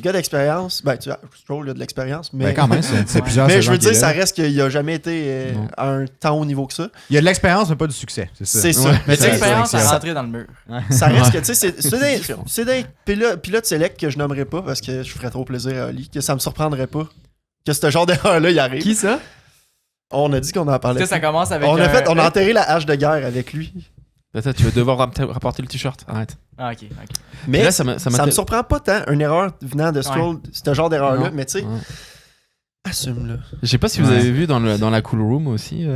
gars d'expérience. Ben, tu vois, Stroll, il a de l'expérience, mais. Ben, quand même, c'est plusieurs Mais je saisons veux qu'il est dire, là. ça reste qu'il a jamais été Non. à un temps haut niveau que ça. Il y a de l'expérience, mais pas du succès. C'est ça. C'est ça. Ouais. Mais tu sais, L'expérience à ça, rentrer dans le mur. ça reste que, tu sais, C'est différent. c'est des pilotes select que je nommerais pas parce que je ferais trop plaisir à Oli, que ça me surprendrait pas que ce genre d'erreur-là y arrive. Qui ça? On a dit qu'on en parlait. Ça, ça commence avec. On a enterré la hache de guerre avec lui. Attends, tu vas devoir rapporter le t-shirt. Arrête. Ah, ok. Mais Là, ça m'a me surprend pas tant, une erreur venant de Stroll, ce genre d'erreur-là, Non. mais tu sais, Ouais. assume-le. Je sais pas si vous Ouais. avez vu dans la cool room aussi,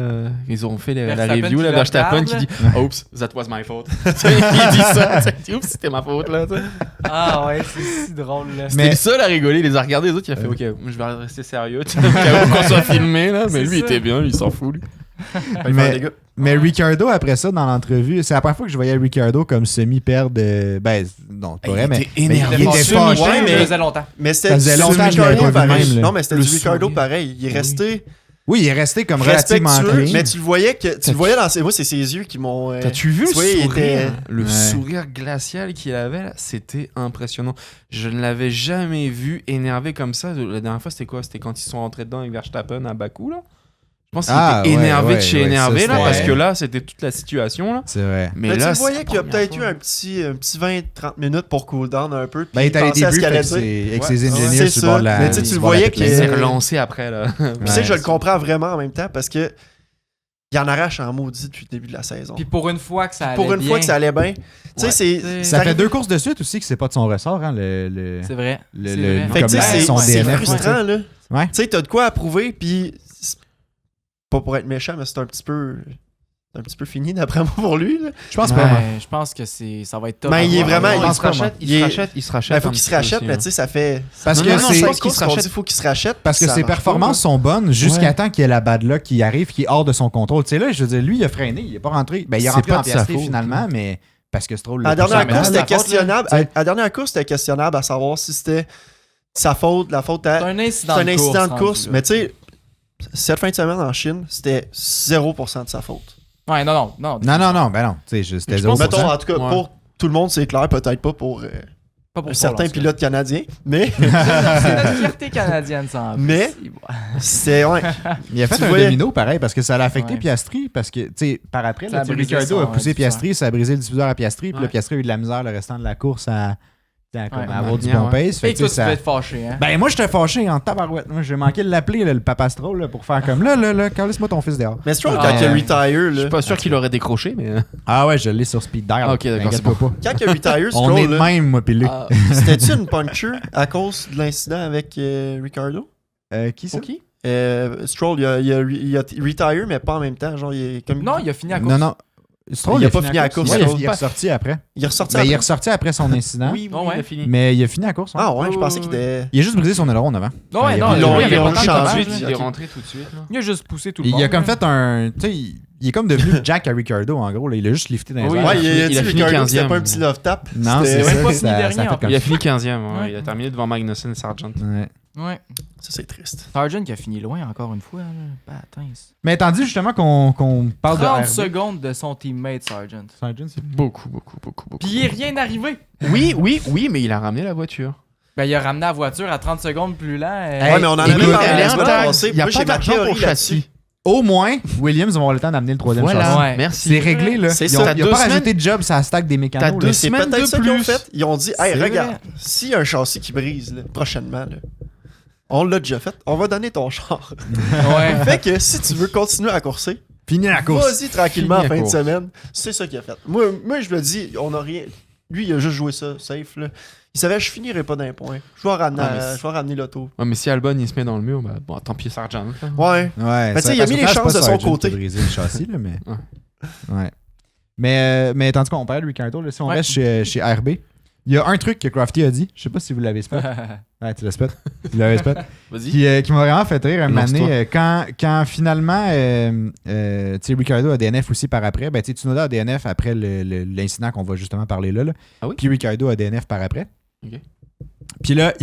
ils ont fait la Verstappen review, qui là, le Verstappen qui regarde. dit Oops, that was my fault. Il dit ça, tu sais, oups, c'était ma faute là. tu sais. Ah, ouais, c'est si drôle, là. C'était le seul à rigoler, il les a regardés, les autres, il a fait Ok, je vais rester sérieux, tu sais, au cas où qu'on soit filmé là, mais C'est lui il ça. était bien, lui, il s'en fout lui. Mais- Les gars. Mais Ricciardo, après ça, dans l'entrevue, c'est la première fois que je voyais Ricciardo comme semi-perdre. Ben, non, pas vrai, mais. était mais énervé. il était fâché, fâché. ouais, mais- ça faisait longtemps. Mais c'était Ça faisait du longtemps que je l'avais Ricardo pas vu pareil. même, là. Non, mais c'était Le du Ricardo sourire. pareil. Il est resté Oui, il est resté comme relativement respectueux, clean. mais tu le voyais dans ses. Moi, c'est ses yeux qui m'ont. T'as-tu vu tu vois, il le sourire était- Le Ouais. sourire glacial qu'il avait là, c'était impressionnant. Je ne l'avais jamais vu énervé comme ça. La dernière fois, c'était quoi C'était quand ils sont rentrés dedans avec Verstappen à Bakou là. Je pense qu'il Ah, était ouais, énervé ouais, de chez ouais, énervé ça, là, c'était- parce que là, c'était toute la situation là. C'est vrai. Mais Mais là, tu voyais c'est qu'il y a la peut-être eu première un petit 20-30 minutes pour cool down un peu. Ben, il est à les penser à ce débuts qu'il allait avec dire. avec Ouais. ses Ouais. engineers C'est sur le bord de la. ça. Mais tu sais, tu sur le bord de la voyais piste. Il s'est que- relancé après là. Puis tu sais, Ouais, je le c'est- comprends vraiment en même temps parce que il en arrache en maudit depuis le début de la saison. Puis pour une fois que ça allait Pour une fois que ça allait bien. Tu sais, Ouais. c'est. Ça fait arrive- 2 courses de suite aussi que c'est pas de son ressort, hein, le... C'est vrai. Le- c'est le- vrai. Fait que tu sais, comme son c'est DNF, frustrant, là. Ouais. Tu sais, t'as de quoi à prouver, puis c'est pas pour être méchant, mais c'est un petit peu fini d'après moi pour lui. Là. Je pense pas, moi. Ouais, je pense que ça va être top. Mais à il est voir. vraiment- il pense se pas, moi. rachète, Il est- il se rachète. Ben, faut un qu'il se petit peu rachète, aussi, mais hein. tu sais, ça fait. Parce Non, que non, non, c'est- je Je pense pense qu'il se qu'on dit rachète. faut qu'il se rachète. Parce que ça ses marche pas, performances sont bonnes jusqu'à temps qu'il y ait la bad luck qui arrive, qui est hors de son contrôle. Tu sais, là, je veux dire, lui, il a freiné, il est pas rentré. Ben, il est C'est rentré pas en de sa Piastri faute, finalement, mais parce que Stroll là. À l'a la dernière poussé course, en c'était balle. questionnable. faute, là. À la dernière course, c'était questionnable à savoir si c'était sa faute, la faute C'est à. un incident C'est un de incident de rendu course. là. Mais tu sais, cette fin de semaine en Chine, c'était 0% de sa faute. Ouais, non. Non, ben non. Tu sais, c'était Je pense- 0%. Mettons, en tout cas, Ouais. pour tout le monde, c'est clair, peut-être pas pour Pas pour certains pilotes canadiens, mais C'est notre fierté canadienne, ça. en plus. Mais- c'est. Ouais. Il a fait Tu un voyais- domino pareil parce que ça l'a affecté Ouais. Piastri parce que, tu sais, par après, Ça là, a tu sais, brisé Ricciardo a son poussé diffuseur. Piastri, ça a brisé le diffuseur à Piastri, puis là, Ouais. Piastri a eu de la misère le restant de la course à comme Ouais. à avoir du Ouais. bon pace. Fait Et que, toi, tu tu sais, peux ça- être fâché, hein? Ben moi j'étais fâché en tabarouette. Moi j'ai manqué de l'appeler là, le papa Stroll là, pour faire comme là, calisse-moi ton fils dehors. Mais Stroll, Ah, quand il a ouais. retire, Je suis là. pas sûr qu'il aurait décroché, mais. Ah ouais, je l'ai sur speed dial. Ok, d'accord, c'est Inquiète-toi bon. pas. Quand il a retire, On est Stroll, de là, même, moi, pis lui. c'était-tu une puncture à cause de l'incident avec Ricardo? Qui c'est? Pour qui? Stroll, il a retire, mais pas en même temps. Genre, il est comme. Non, il a fini à cause. Non, non. Stroll, Il a pas fini la course, Ouais, Stroll. il est ressorti après. Il est ressorti Ben, il est après. ressorti après son incident. Oui, Oh, ouais. il a fini. Mais il a fini la course. Ouais. Ah ouais, je Oui, pensais oui, qu'il était. Il a juste brisé son aileron avant. Non, ouais, Ils non, l'ont- il y avait ils l'ont pas de changé. dommage, Ensuite, là. il est rentré tout de suite. Là. Il a juste poussé tout le monde. Il a comme là. fait un. Tu sais, il est comme devenu Jack à Ricardo en gros. Là. Il a juste lifté dans les Oui, airs. Ouais, il a il a dit fini Ricardo, c'était 15e. pas un petit love tap. Non, C'était- c'est ouais, ça. pas ça, fini ça dernier, fait en comme Il a ça. fini 15e. Ouais. Ouais. Il a terminé devant Magnussen et Sargent. Ouais. Ouais. Ça, c'est triste. Sargent qui a fini loin encore une fois. Là. Attends. Mais tandis justement qu'on parle 30 de RB. secondes de son teammate, Sargent. Sargent, c'est- Beaucoup. Puis il est rien arrivé. Oui, mais il a ramené la voiture. Ben, il a ramené la voiture à 30 secondes plus lent. Hey, Ouais, mais on en écoute, avait parlé elle est la en semaine tag. passée. Il y a Moi, pas j'ai ma d'argent théorie pour là-dessus. châssis. Au moins, Williams vont avoir le temps d'amener le troisième Voilà. châssis. Ouais. Merci. C'est réglé, là. C'est Ils ça. ont, T'as ils ont 2 pas semaines. rajouté de job, ça stack des mécanos. T'as là. deux C'est semaines peut-être de ça qu'ils ont plus. fait. Ils ont dit, hey, C'est regarde, vrai. s'il y a un châssis qui brise là, prochainement, là, on l'a déjà fait, on va donner ton char. Ouais. Fait que si tu veux continuer à courser, Fini la course. vas-y tranquillement en Fini la fin de course. semaine. C'est ça qu'il a fait. Moi, je le dis, on a rien. Lui, il a juste joué ça, safe. Là. Il savait, je finirai pas d'un point. Je vais ramener, Ah, mais je vais ramener l'auto. Ouais, mais si Albon il se met dans le mur, bah, bon, tant pis Sargent. là. Ouais. Ouais, Mais tu sais, il a mis les chances de son côté. Il a brisé le châssis, là, mais. Ouais. Mais tandis qu'on parle de Ricardo, là, si on Ouais. reste chez RB, il y a un truc que Crafty a dit. Je sais pas si vous l'avez spot. Ouais, tu l'as spot. Tu l'avais spot. Vas-y. Qui m'a vraiment fait rire un moment Lance-toi. donné, quand finalement tu sais, Ricardo a DNF aussi par après, ben tu sais, Tsunoda a DNF après l'incident qu'on va justement parler là. Ah oui? Puis Ricardo a DNF par après. Ok. Puis là,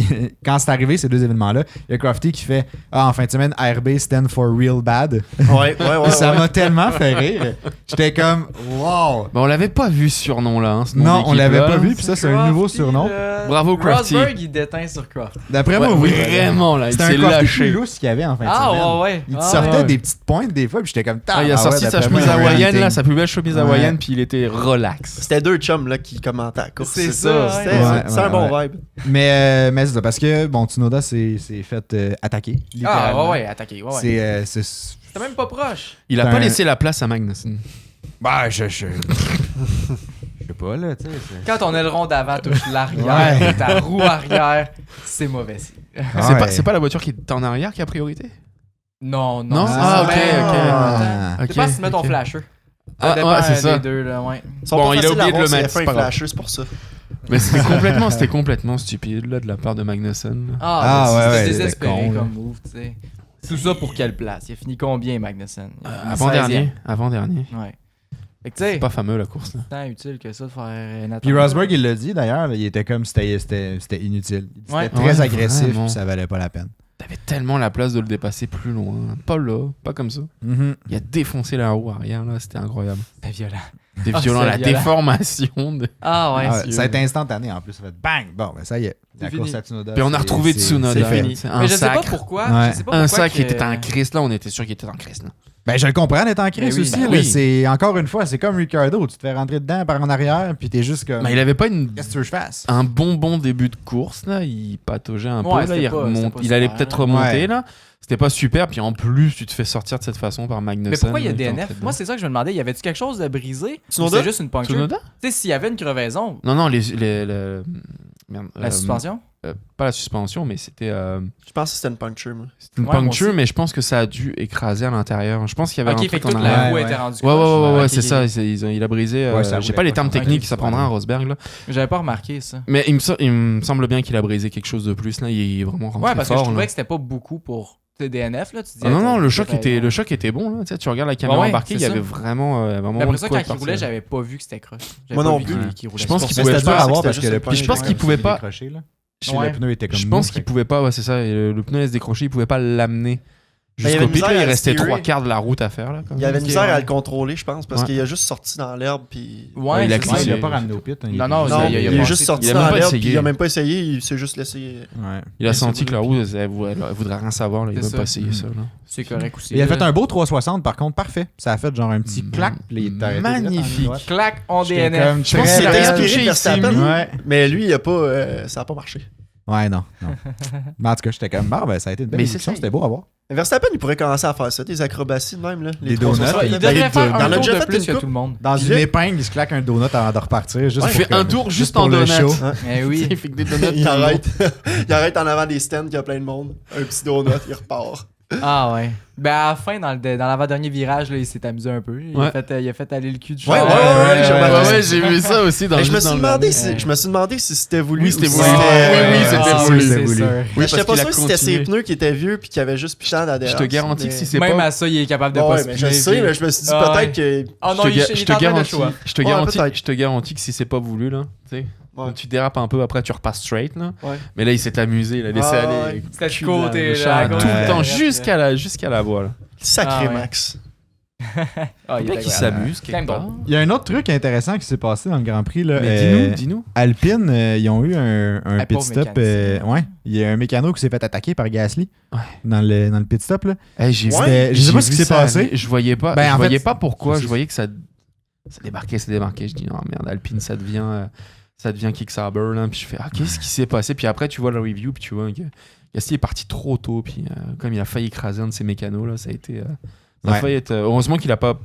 quand c'est arrivé, ces deux événements-là, il y a Crofty qui fait en fin de semaine, ARB stand for real bad. Ouais. Ça m'a tellement fait rire. J'étais comme, wow! Ben, on l'avait pas vu ce surnom-là. Hein, ce nom Non, on l'avait d'équipe-là. pas vu, puis ça, c'est un nouveau surnom. Bravo, Crafty. Rosberg, il déteint sur Croft. D'après Ouais, moi, oui. vraiment, là, il C'était s'est un Crofty plus lâché. lousse qu'il y avait en fin de Ah, semaine. ouais. Il te Ah, sortait ouais. des petites pointes des fois, puis j'étais comme, Il a sorti sa chemise hawaïenne, là, sa plus belle chemise Ouais. hawaïenne, puis il était relax. C'était deux chums là, qui commentaient à la course. C'est ça, ouais. C'était c'est un bon vibe. Mais c'est ça, parce que, bon, Tsunoda s'est fait attaquer. Ah, littéralement. ouais, attaqué. Ouais. C'est C'était même pas proche. Il a C'est pas un- laissé la place à Magnussen. Bah, je sais pas, là, tu sais. Quand ton aileron d'avant touche l'arrière, Ouais. ta roue arrière, c'est mauvais signe. C'est pas la voiture qui est en arrière qui a priorité? Non. Non? c'est Ah, ça. ok, Ah. Je pense que tu mets ton ok. flasher. Ah, dépend ouais, c'est ça. des deux, là, ouais. Ils sont Bon, pas il a faciles à oublié de avoir, le c'est mettre, F1 c'est pas grave. flasheuse pour ça. Mais c'était complètement stupide là, de la part de Magnussen. là. Ah, mais ouais, c'était c'était désespéré con, là. comme move, tu sais. Tout ça pour quelle place? Il a fini combien, Magnussen? Il a fini Avant-dernier. 16e. Ouais. Fait que tu sais, C'est pas fameux la course. Là. c'est tant utile que ça de faire une Puis Rosberg, il l'a dit d'ailleurs, là, il était comme c'était inutile. C'était Ouais. très Ouais, agressif, vraiment. puis ça valait pas la peine. T'avais tellement la place de le dépasser plus loin. Pas là, pas comme ça. Il a défoncé la roue arrière, là, c'était incroyable. C'est violent. C'était Ah, violent, c'est la violent. déformation. Ah ouais. Ah ouais, ça a été instantané en plus. Ça fait bang! Bon, ben ça y est. La C'est course fini. à Tsunoda. Puis on a retrouvé Tsunoda. C'est fini. C'est un Mais je sais sac. pas pourquoi. Ouais. Je sais pas Un pourquoi sac qui que- était en crise, là, on était sûr qu'il était en crise. Là. Ben je le comprends d'être en crise Ben oui, aussi. ben là. oui. C'est encore une fois, c'est comme Ricardo. Tu te fais rentrer dedans par en arrière, puis t'es juste comme. Mais il avait pas Qu'est-ce que tu veux que je fasse? un bon début de course, là. Il pataugeait un Ouais, peu, là. c'était pas Il allait super, peut-être là. remonter, Ouais. là. C'était pas super, puis en plus, tu te fais sortir de cette façon par Magnussen. Mais pourquoi il y a là, était DNF? entré Moi, dedans. c'est ça que je me demandais. Y avait-tu quelque chose de brisé? Ou Tsunoda? c'était juste une puncture? Tsunoda? Tu sais, s'il y avait une crevaison, Non, merde, la suspension? pas la suspension, mais c'était Je pense que c'était une puncture, moi. une Ouais, moi puncture, aussi. mais je pense que ça a dû écraser à l'intérieur. Je pense qu'il y avait Ok, un fait truc que en toute arrière. la roue Ouais, était ouais. rendue Ouais, croche. c'est Ok, ça. ok. Il a brisé. Ouais, ça j'ai roulait pas les pas termes trop. techniques, Ok, ça prendra ouais. un Rosberg, là. J'avais pas remarqué ça. Mais il me semble bien qu'il a brisé quelque chose de plus, là. Il est vraiment rentré Ouais, parce que fort, je trouvais là. que c'était pas beaucoup pour DNF, là. Tu Ah non, le choc était était bon, là. Tu sais, tu regardes la caméra Ouais, embarquée, c'est il y ça. avait vraiment. Mais après ça, de quoi quand il partir. roulait, j'avais pas vu que c'était croche. J'avais Moi pas non vu plus. qu'il roulait. Je pense sur qu'il ça. pouvait C'était pas- dur à voir c'était parce juste que le le pneu Puis je pense était qu'il pouvait pas- décroché, là. Ouais. Le pneu était comme Je pense mou, qu'il pouvait pas, ouais, c'est ça. Et le pneu allait se décrocher, il pouvait pas l'amener il y avait jusqu'au une pic. Là, misère il à le restait steerer. 3/4 de la route à faire. Là, quand Il y avait même. une misère à le contrôler, je pense, parce Ouais. qu'il a juste sorti dans l'herbe, puis... Ouais, il a c'est glissé. ça. il l'a pas ramené au pit. hein, Non, non, était- Non, il a il, est passé juste tout. sorti Il a dans même pas l'herbe, essayé. puis il a même pas essayé, il s'est juste laissé... Ouais. Il a senti que la roue, roue. elle voudrait rien savoir. Là, il C'est va ça. pas essayer ça. Là. C'est correct aussi. Il a fait un beau 360 par contre, parfait. Ça a fait genre un petit clac. puis il est arrêté direct en ligne Magnifique. droite. Clac, on J'étais DNF. comme Je pense très qu'il a C'était belle. inspiré, inspiré de il s'est Verstappen, mis- Ouais. mais lui, il a pas, ça a pas marché. Ouais, non. Mais en tout cas, j'étais comme, ben, ça a été une belle Mais c'est émission, ça. c'était beau à voir. Mais Verstappen, il pourrait commencer à faire ça, des acrobaties de même, là. Des donuts. 360, Il là. devrait Ben, faire il en un a tour déjà de fait plus une que coupe. tout le monde. Dans Puis une là- épingle, il se claque un donut avant de repartir. Juste Ouais, pour il fait un tour juste pour en le donut. show. Eh oui. Il fait que des donuts. il arrête. Il arrête en avant des stands, il y a plein de monde. Un petit donut, il repart. Ah ouais. Ben à la fin, dans l'avant-dernier virage, là, il s'est amusé un peu. Ouais. Il a fait aller le cul du Ouais, char. ouais, j'ai remarqué ça. j'ai vu ça aussi dans Mais juste dans le dernier. je me suis demandé si c'était voulu. Oui, c'était ou si voulu. c'était- Oui, c'était Ah, voulu. c'est C'était voulu. sûr. Mais Oui, j'étais parce pas qu'il a sûr si c'était ses continué. pneus qui étaient vieux puis qu'il avait juste pichant d'adhérence. Je te garantis que si c'est Même pas. à ça, il est capable de Ouais, pas mais spinner, je sais, puis- mais je me suis dit Ah, peut-être que. Ah non, je il te est en train de garantis, choix. peut-être. je te garantis que si c'est pas voulu là, tu sais, Ouais. quand tu dérapes un peu après tu repasses straight là. Ouais. Mais là il s'est amusé, il a laissé Ah, aller. ouais. C'était de cul côté, le là, char à tout gauche. le temps Ouais. jusqu'à la voie là. Sacré Ah, ouais. Max. Ah, il Le est mec il incroyable. s'amuse Quand même quelque part. Il y a un autre truc intéressant qui s'est passé dans le Grand Prix. Là. Mais dis-nous. Alpine, ils ont eu un Ah, pit pauvre stop. mécanicien. Ouais. Il y a un mécano qui s'est fait attaquer par Gasly Ouais. dans le pit stop. Là. Hey, j'ai Ouais. C'était- je sais pas ce qui s'est passé. Je voyais pas, Ben, je en voyais fait, pas pourquoi, c'est- je voyais que ça débarquait. Je dis non merde, Alpine ça devient Kick Sauber là, puis je fais ah qu'est-ce qui s'est passé, puis après tu vois le review puis tu vois que Gasly est parti trop tôt, puis comme il a failli écraser un de ses mécanos là, ça a été ça a Ouais. failli être heureusement qu'il a pas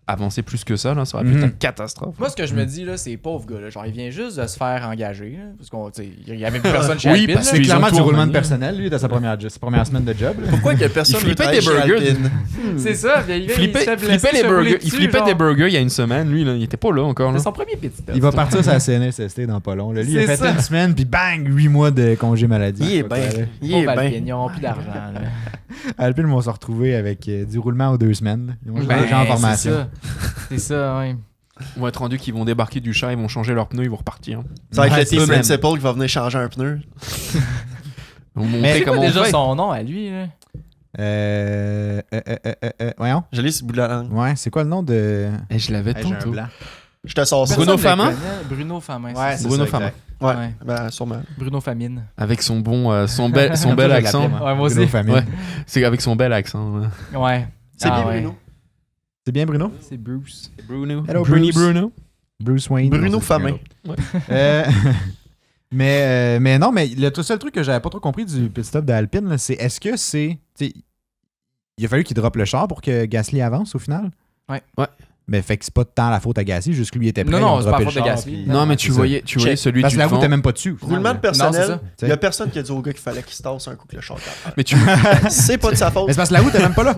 avancé plus que ça là, ça aurait pu être Mhm. une catastrophe. Moi, ce que je me dis, là, c'est pauvre gars. Là. Genre, il vient juste de se faire engager. Là, parce qu'on, tu sais, il y avait plus personne chez Oui, Alpine. parce là. C'est qu'ils clairement ont du tout roulement de remanié. personnel, lui, dans sa première semaine de job. là. Pourquoi que personne Il veut flippait travailler des chez burgers. Alpine? C'est ça. Puis il Flippait les burgers, il flippait des burgers il y a une semaine, lui là, il était pas là encore là. C'est son premier petit stop. Il va partir sur la CNSST dans pas long. Là. Lui, il a C'est fait ça. une semaine, puis bang, 8 mois de congé maladie. Il est Je sais pas quoi, bien. là. Il est bien. Alpine, ils n'auront plus d'argent. là. Alpine vont se retrouver avec du roulement aux 2 semaines. là. Ils vont Ben, des gens en c'est formation. ça. C'est ça, oui. vont être rendus qu'ils vont débarquer du char, ils vont changer leurs pneus, ils vont repartir. Ça va être Ouais, le team eux-mêmes. principal qui va venir changer un pneu. Ils vont montrer C'est quoi comment on déjà fait. son nom à lui, là? Voyons. Je l'ai sur le bout de la langue. Ouais, c'est quoi le nom de. Et je l'avais Hey, j'ai un tantôt. blanc. Je te sors ça. Bruno Personne le Famin? connaît. Bruno Famin. Ouais, c'est c'est Bruno ça, Famin. exact. Ouais, Ouais. ben sûrement. Bruno Famine. Avec son bon, son bel Comme ça, je accent. l'appelais, moi. Ouais, moi aussi. Bruno Famine. Ouais. C'est avec son bel accent. Ouais. Ouais. C'est Ah, bien ouais. Bruno. C'est bien Bruno? C'est Bruce. Bruno. Hello, Bruni Bruce. Bruno. Bruce Wayne. Bruno Non, ça, c'est Famin. quelqu'un d'autre. Mais non, mais le seul truc que j'avais pas trop compris du pit stop d'Alpine, là, c'est est-ce que c'est. Tu sais, il a fallu qu'il droppe le char pour que Gasly avance au final? Ouais. Ouais. Mais fait que c'est pas tant la faute à Gasly, juste que lui était prêt. Non, ils non, ont c'est pas droppé la le faute de char, Gasly. puis- Non, mais tu c'est voyais Check. celui Parce du que la route fond. était même pas dessus. au final, Roulement là. de personnel, ça. il y a personne qui a dit au gars qu'il fallait qu'il se tasse un coup que le char était. Mais tu, C'est pas de sa faute. Mais c'est parce que la route est même pas là.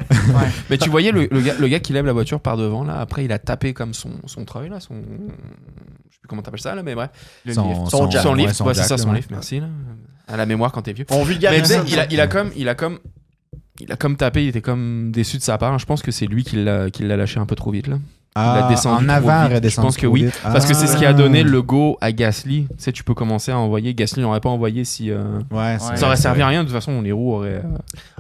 mais tu voyais le gars qui lève la voiture par devant, là. Après, il a tapé comme son treuil, là. Je sais plus comment t'appelles ça, là, mais bref. Le Son- lift. Son jack. Son ouais, lift, ouais, c'est jack, ça, là, son ouais. lift, merci, là. À la mémoire quand t'es vieux. On Mais vulgarise tu sais, ça. il a comme tapé, il était comme déçu de sa part. Je pense que c'est lui qui l'a lâché un peu trop vite, là. Ah, descendu en trop avant, vite. redescendu Je pense que trop oui. vite. Parce que c'est ce qui a Ah. donné le go à Gasly. Tu sais, tu peux commencer à envoyer. Gasly n'aurait pas envoyé si. Ouais, c'est Ouais. Ça aurait vrai, servi c'est à rien. De toute façon, les roues auraient.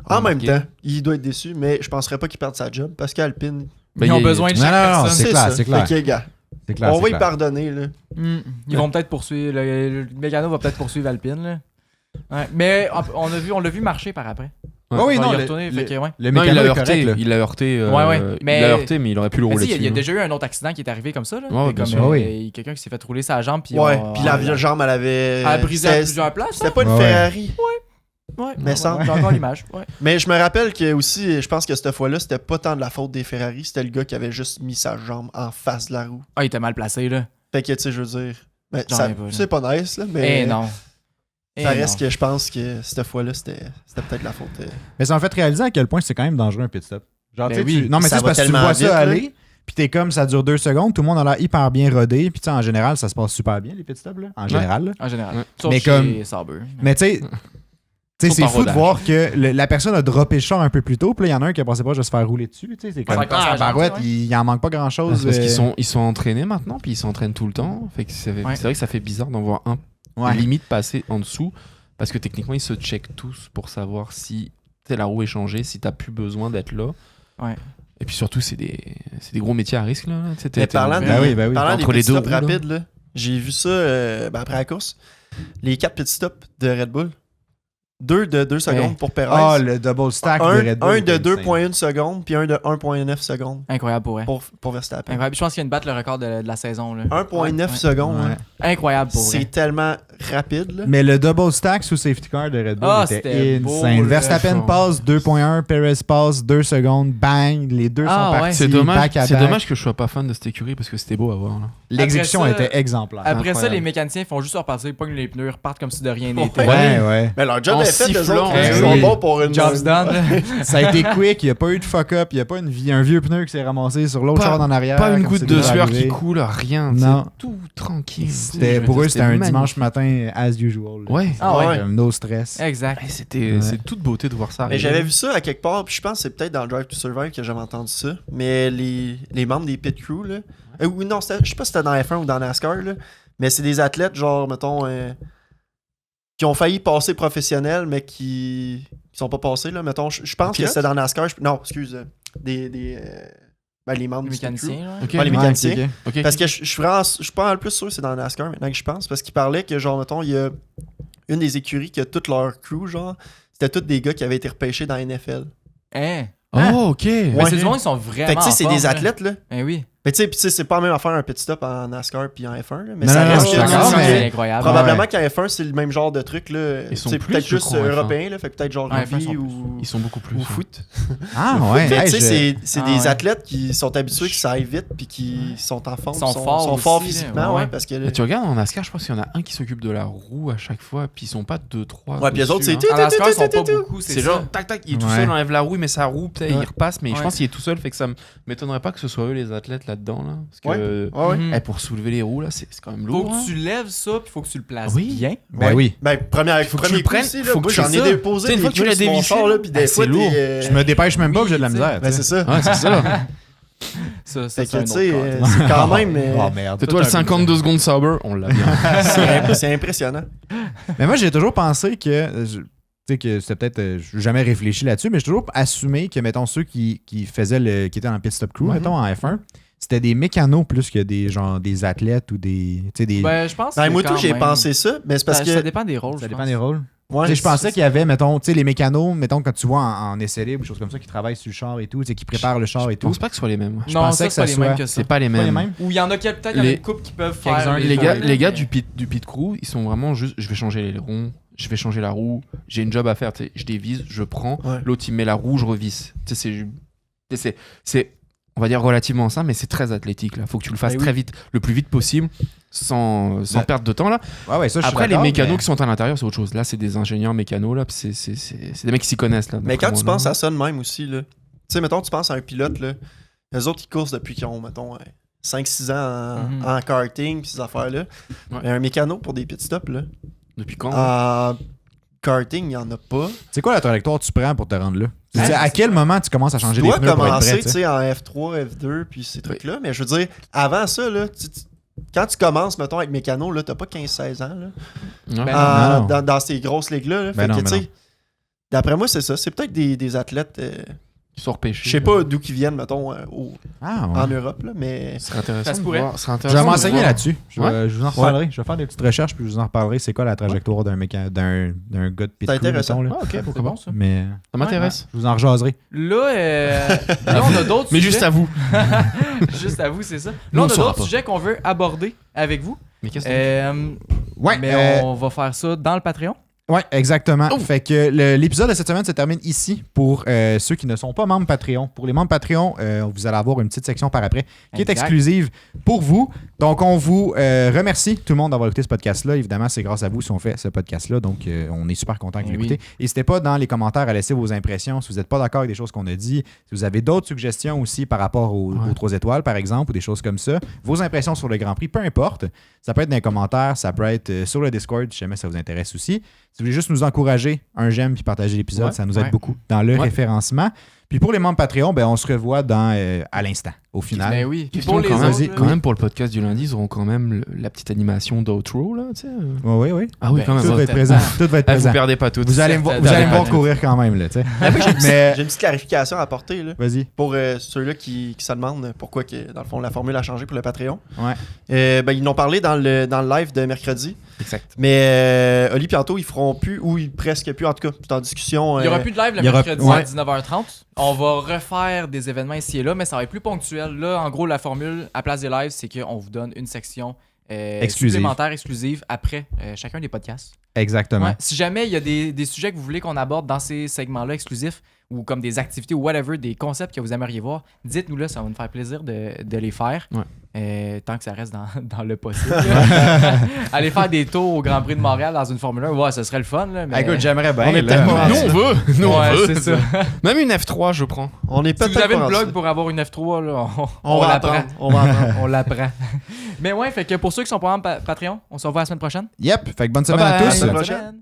En même marqué. temps, il doit être déçu, mais je penserais pas qu'il perde sa job parce qu'Alpine. Ben, Ils ont il y a- besoin de Non, chaque non, non, personne. c'est clair, c'est clair. Fait que, gars, C'est clair. on c'est va y clair. pardonner, là. Ils vont peut-être poursuivre. Le mécano va peut-être poursuivre Alpine, là. Ouais. Mais on l'a vu marcher par après. Ouais, oui, On va non, y le- retourner, le- fait que, ouais. Le Non, il mécano l'a est heurté. correct, là. Il l'a heurté. Ouais, Il l'a heurté, mais il aurait pu le Mais rouler si, il y a dessus. déjà eu un autre accident qui est arrivé comme ça. Là. Ouais, Fait bien comme, sûr. Oui. il y a quelqu'un qui s'est fait rouler sa jambe. Puis Ouais, on- puis la vieille jambe, elle avait. Elle a brisé à C'était- plusieurs places. C'était hein? pas une Ouais. Ferrari. Ouais, Mais ouais, sans- j'ai encore l'image. Ouais. Mais je me rappelle que aussi, je pense que cette fois-là, c'était pas tant de la faute des Ferrari, c'était le gars qui avait juste mis sa jambe en face de la roue. Ah, il était mal placé, là. Fait que, tu sais, je veux dire. Ben, J'en ça- ai pas, là. c'est pas nice, là, mais. Eh non. Ça Eh reste non. que je pense que cette fois-là, c'était peut-être la faute. Mais ça m'a fait réaliser à quel point c'est quand même dangereux un pit stop. Genre, Ben tu sais, oui, non, mais ça c'est va parce que tu tellement vois vite, ça là. aller, puis t'es comme, ça dure 2 secondes, tout le monde a l'air hyper bien rodé, puis tu sais, en général, ça se passe super bien, les pit stops, là, en général. là. En général. Ouais. Sauf Mais chez comme- Sauber. Mais tu sais, Sauf c'est en fou de rodage. voir que la personne a droppé le char un peu plus tôt, puis là, il y en a un qui a pensé pas, je vais se faire rouler dessus, tu sais, c'est comme, Ouais, ah, ouais. barouette, il en manque pas grand-chose. Parce qu'ils sont entraînés maintenant, puis ils s'entraînent tout le temps. Fait que c'est Ouais. vrai que ça fait bizarre d'en voir un Ouais. limite passer en dessous. Parce que techniquement, ils se checkent tous pour savoir si la roue est changée, si t'as plus besoin d'être là. Ouais. Et puis surtout, c'est des gros métiers à risque. Là. Tu sais, Mais t'es parlant, ouvert. Ben oui, ben oui. parlant Entre des les pit deux stops roues, là. rapides, là, j'ai vu ça ben, après la course. Les 4 pit stops de Red Bull. 2 de 2 secondes pour Perez. Ah, le double stack de un, Red Bull. un de était 2,1 secondes, puis un de 1,9 secondes Incroyable pour vrai. pour Verstappen. Incroyable. Je pense qu'il vient de battre le record de la saison. Là. 1,9 Ouais. secondes, Ouais. hein. Incroyable pour C'est vrai. tellement rapide. Là. Mais le double stack sous safety car de Red Bull Ah, était c'était beau, insane. le Verstappen fort. passe 2.1, Perez passe 2 secondes, bang, les deux Ah, sont ouais. partis C'est dommage, back à c'est back. dommage que je sois pas fan de cette écurie parce que c'était beau à voir. Là. L'exécution Après ça- était exemplaire. Après ça, Incroyable. les mécaniciens font juste repartir, ils pognent les pneus, ils repartent comme si de rien n'était. Ouais. Mais leur job En est fait, eux sifflant, autres. eh Ils oui. sont bons pour une. Jobs done. là. Ça a été quick, il n'y a pas eu de fuck-up, il n'y a pas un vieux pneu qui s'est ramassé sur l'autre Pas- char en arrière. Pas une comme goutte c'est de déjà sueur qui arrivé. coule, rien. Non. C'est tout tranquille. C'était pour eux, c'était un magnifique. dimanche matin as usual. là. Ouais. Ah ouais. Comme no stress. Exact. Ouais, c'était Ouais. c'est toute beauté de voir ça. Mais arriver. j'avais vu ça à quelque part, puis je pense que c'est peut-être dans le Drive to Survive que j'avais entendu ça. Mais les membres des pit crew, là. Oui, non, je sais pas si c'était dans F1 ou dans NASCAR, là. Mais c'est des athlètes, genre, mettons, qui ont failli passer professionnels, mais qui sont pas passés, là. Mettons, je pense que Pilotes? c'était dans NASCAR. Non, excuse. Ben, les membres Les du pit crew. mécaniciens. là. Ok. Ouais, les Ouais, mécaniciens. ok, ok. Ok. Parce que je suis vraiment, je suis pas mal plus sûr que c'est dans NASCAR maintenant que je pense, parce qu'il parlait que, genre, mettons, il y a une des écuries que toute leur crew, genre, c'était tous des gars qui avaient été repêchés dans la NFL. Hein? Oh, ok. Mais c'est du monde, ils sont vraiment. Fait que, tu sais, c'est en des forme, athlètes, là. là. Eh oui. Mais tu sais, c'est pas la même affaire un pit stop en NASCAR puis en F1, là, mais Non, ça non, reste je que suis d'accord, c'est- mais- C'est incroyable. probablement Ouais. qu'en F1, c'est le même genre de truc, là. Ils sont C'est plus, peut-être je juste crois, en F1. européen, là, fait que peut-être genre Ouais, F1 rugby sont plus. ou, Ils sont beaucoup plus. ou ouais. foot. Ah ouais, Mais hey, tu sais, je- c'est Ah, des ouais. athlètes qui sont habitués, qui s'aillent vite puis qui sont en forme, Sont forts sont forts aussi, là. physiquement, Ouais. ouais, parce que... Mais tu regardes en NASCAR, je pense qu'il y en a un qui s'occupe de la roue à chaque fois, puis ils sont pas 2-3. Ouais, puis les autres, c'est... En NASCAR, ils sont pas beaucoup. C'est genre, tac tac, il est tout Ouais. seul, il enlève la roue, il met sa roue, peut-être Ouais. il repasse, mais je Ouais. pense qu'il est tout seul, fait que ça m'étonnerait pas que ce soit eux les athlètes là-dedans. Là, parce que Ouais, ouais. Mhm. pour soulever les roues, là, c'est quand même Faut lourd. que hein. tu lèves ça, puis faut que tu le places Oui. bien. Ben Ouais. oui. Ben, premier Faut que premier tu le coup prennes, aussi, là, faut moi, que j'en tu ai ça. déposé Tu sais, une des fois que tu pneus l'as sur mon dévissé, char, là, puis des ben, fois, c'est lourd. Je me dépêche même pas, j'ai de la misère. Ben, tu sais. c'est ça. Ouais, c'est ça. Ça, Fait c'est que, un tu autre sais, cas. c'est quand même. Oh merde. C'est toi le 52 secondes sober, on l'a bien. C'est impressionnant. Mais moi, j'ai toujours pensé que. Tu sais, que c'était peut-être. J'ai jamais réfléchi là-dessus, mais j'ai toujours assumé que, mettons, ceux qui faisaient qui étaient dans le pit stop crew, mettons, en F1, c'était des mécanos plus que des athlètes ou des. Tu sais, des. Ben, je pense Ben, que moi, tout, quand j'ai même, pensé ça, mais c'est parce ça que. dépend des rôles. ça je dépend pense. des rôles. Ouais, Tu sais, je pensais c'est- qu'il y avait, mettons, tu sais, les mécanos, mettons, quand tu vois en essai libre, des choses comme ça, qui travaillent sur le char et tout, tu sais, qui préparent le char et Je tout. pense pas que ce soit les mêmes. Je Non, pensais ça, que c'est pas ça les mêmes soit- que ça. C'est pas les Pas les mêmes. mêmes? Ou il y en a peut-être il y en a Les- une couple qui peuvent Quelques-uns, faire. Les gars, deux, les gars mais- du pit crew, ils sont vraiment juste je vais changer les ailerons, je vais changer la roue, j'ai une job à faire, tu sais, je dévisse, je prends, Ouais. l'autre il met la roue, je revisse. Tu sais, c'est on va dire relativement simple, mais c'est très athlétique là. Faut que tu le fasses Eh oui. très vite, le plus vite possible, sans Bah, perdre de temps là. Ouais, ça, je suis Après les d'accord, mécanos mais- qui sont à l'intérieur, c'est autre chose. Là, c'est des ingénieurs mécanos là, puis c'est des mecs qui s'y connaissent là. Mais quand tu moi, penses là. à ça de même aussi, là. Tu sais, mettons, tu penses à un pilote, là. Les autres, ils coursent depuis qu'ils ont, mettons, 5-6 ans Mhm. en karting, pis ces affaires-là. Ouais. Mais un mécano pour des pit stops, là. Depuis quand En karting, il n'y en a pas. C'est quoi la trajectoire que tu prends pour te rendre là? Hein? C'est à quel moment tu commences à changer Tu les dois pneus pour être commencer, prêt? tu sais, en F3, F2, puis ces trucs-là. Mais je veux dire, avant ça, là, quand tu commences, mettons, avec mécano, là, t'as pas 15-16 ans, là. Ouais. Ben non. Dans ces grosses ligues-là. Là. Ben Fait non, que, ben tu sais, d'après moi, c'est ça. C'est peut-être des athlètes, Qui sont repêchés. je sais pas d'où qu'ils viennent, mettons, Ah, ouais. en Europe, là, mais... Ce serait intéressant. Ça se de pourrait. voir- ce serait Je vais intéressant de m'enseigner voir. là-dessus. Je vous en Ouais. reparlerai. Je vais faire des petites recherches puis je vous en reparlerai. C'est quoi la trajectoire d'un gars de pit C'est crew, intéressant. mettons, là. Ah, ok, C'est pourquoi bon, pas. ça. Mais Ça m'intéresse. je vous en rejaserai. Là, on a d'autres Mais sujets. juste à vous. Juste à vous, c'est ça. Nous, Là, on on a saura d'autres pas. sujets qu'on veut aborder avec vous. Mais qu'est-ce que Ouais, Mais on va faire ça dans le Patreon. ouais, exactement. Oh! Fait que l'épisode de cette semaine se termine ici pour ceux qui ne sont pas membres Patreon. Pour les membres Patreon, vous allez avoir une petite section par après qui est Exact. exclusive pour vous. Donc, on vous remercie tout le monde d'avoir écouté ce podcast-là. Évidemment, c'est grâce à vous si on fait ce podcast-là. Donc, on est super content que vous Eh l'écoutez. N'hésitez pas dans les commentaires à laisser vos impressions si vous n'êtes pas d'accord avec des choses qu'on a dit. Si vous avez d'autres suggestions aussi par rapport aux 3 étoiles, par exemple, ou des choses comme ça. Vos impressions sur le Grand Prix, peu importe. Ça peut être dans les commentaires, ça peut être sur le Discord, si jamais ça vous intéresse aussi. Si vous voulez juste nous encourager, un j'aime puis partager l'épisode, Ouais, ça nous aide ouais. beaucoup dans le Ouais. référencement. Puis pour les membres Patreon, ben, on se revoit à l'instant, au final. Mais oui. Puis Question pour les quand, même, autres, vas-y, là, quand même pour le podcast du lundi, ils auront quand même la petite animation d'outro là, tu sais. Oui, oui. Ah oui, Ben, quand même. Tout va être certainement. présent. Tout va être Ah, vous présent. perdez pas tout. Vous allez me voir, vous allez me voir courir quand même, là, tu sais. Mais, J'ai une petite clarification à apporter, là. vas-y. Pour ceux-là qui se demandent pourquoi, dans le fond, la formule a changé pour le Patreon. Ouais. Ben, ils l'ont parlé dans le live de mercredi. Exact. Mais Oli et Anto, ils feront plus, ou presque plus, en tout cas, c'est en discussion. Il n'y aura plus de live le il y aura- mercredi ouais. à 19h30. On va refaire des événements ici et là, mais ça va être plus ponctuel. Là, en gros, la formule à place des lives, c'est qu'on vous donne une section Exclusive. supplémentaire exclusive après chacun des podcasts. Exactement. Ouais. Si jamais il y a des sujets que vous voulez qu'on aborde dans ces segments-là exclusifs, ou comme des activités ou whatever, des concepts que vous aimeriez voir, dites-nous là, ça va nous faire plaisir de les faire. Ouais. Tant que ça reste dans le possible. Aller faire des tours au Grand Prix de Montréal dans une Formule 1, ouais, ce serait le fun. Là, mais... Écoute, j'aimerais bien. On est là, tellement- mais- Nous on veut. Nous on Ouais, veut. c'est ça. Même une F3, je prends. On est Si peut-être vous avez pas une blog rendu pour avoir une F3, là, On va l'apprend. apprendre. On va apprendre. On l'apprend. Mais ouais, fait que pour ceux qui sont pas en Patreon, on se revoit la semaine prochaine. Yep. Fait que bonne semaine Bye à bye. tous. Bonne Bonne prochaine. semaine.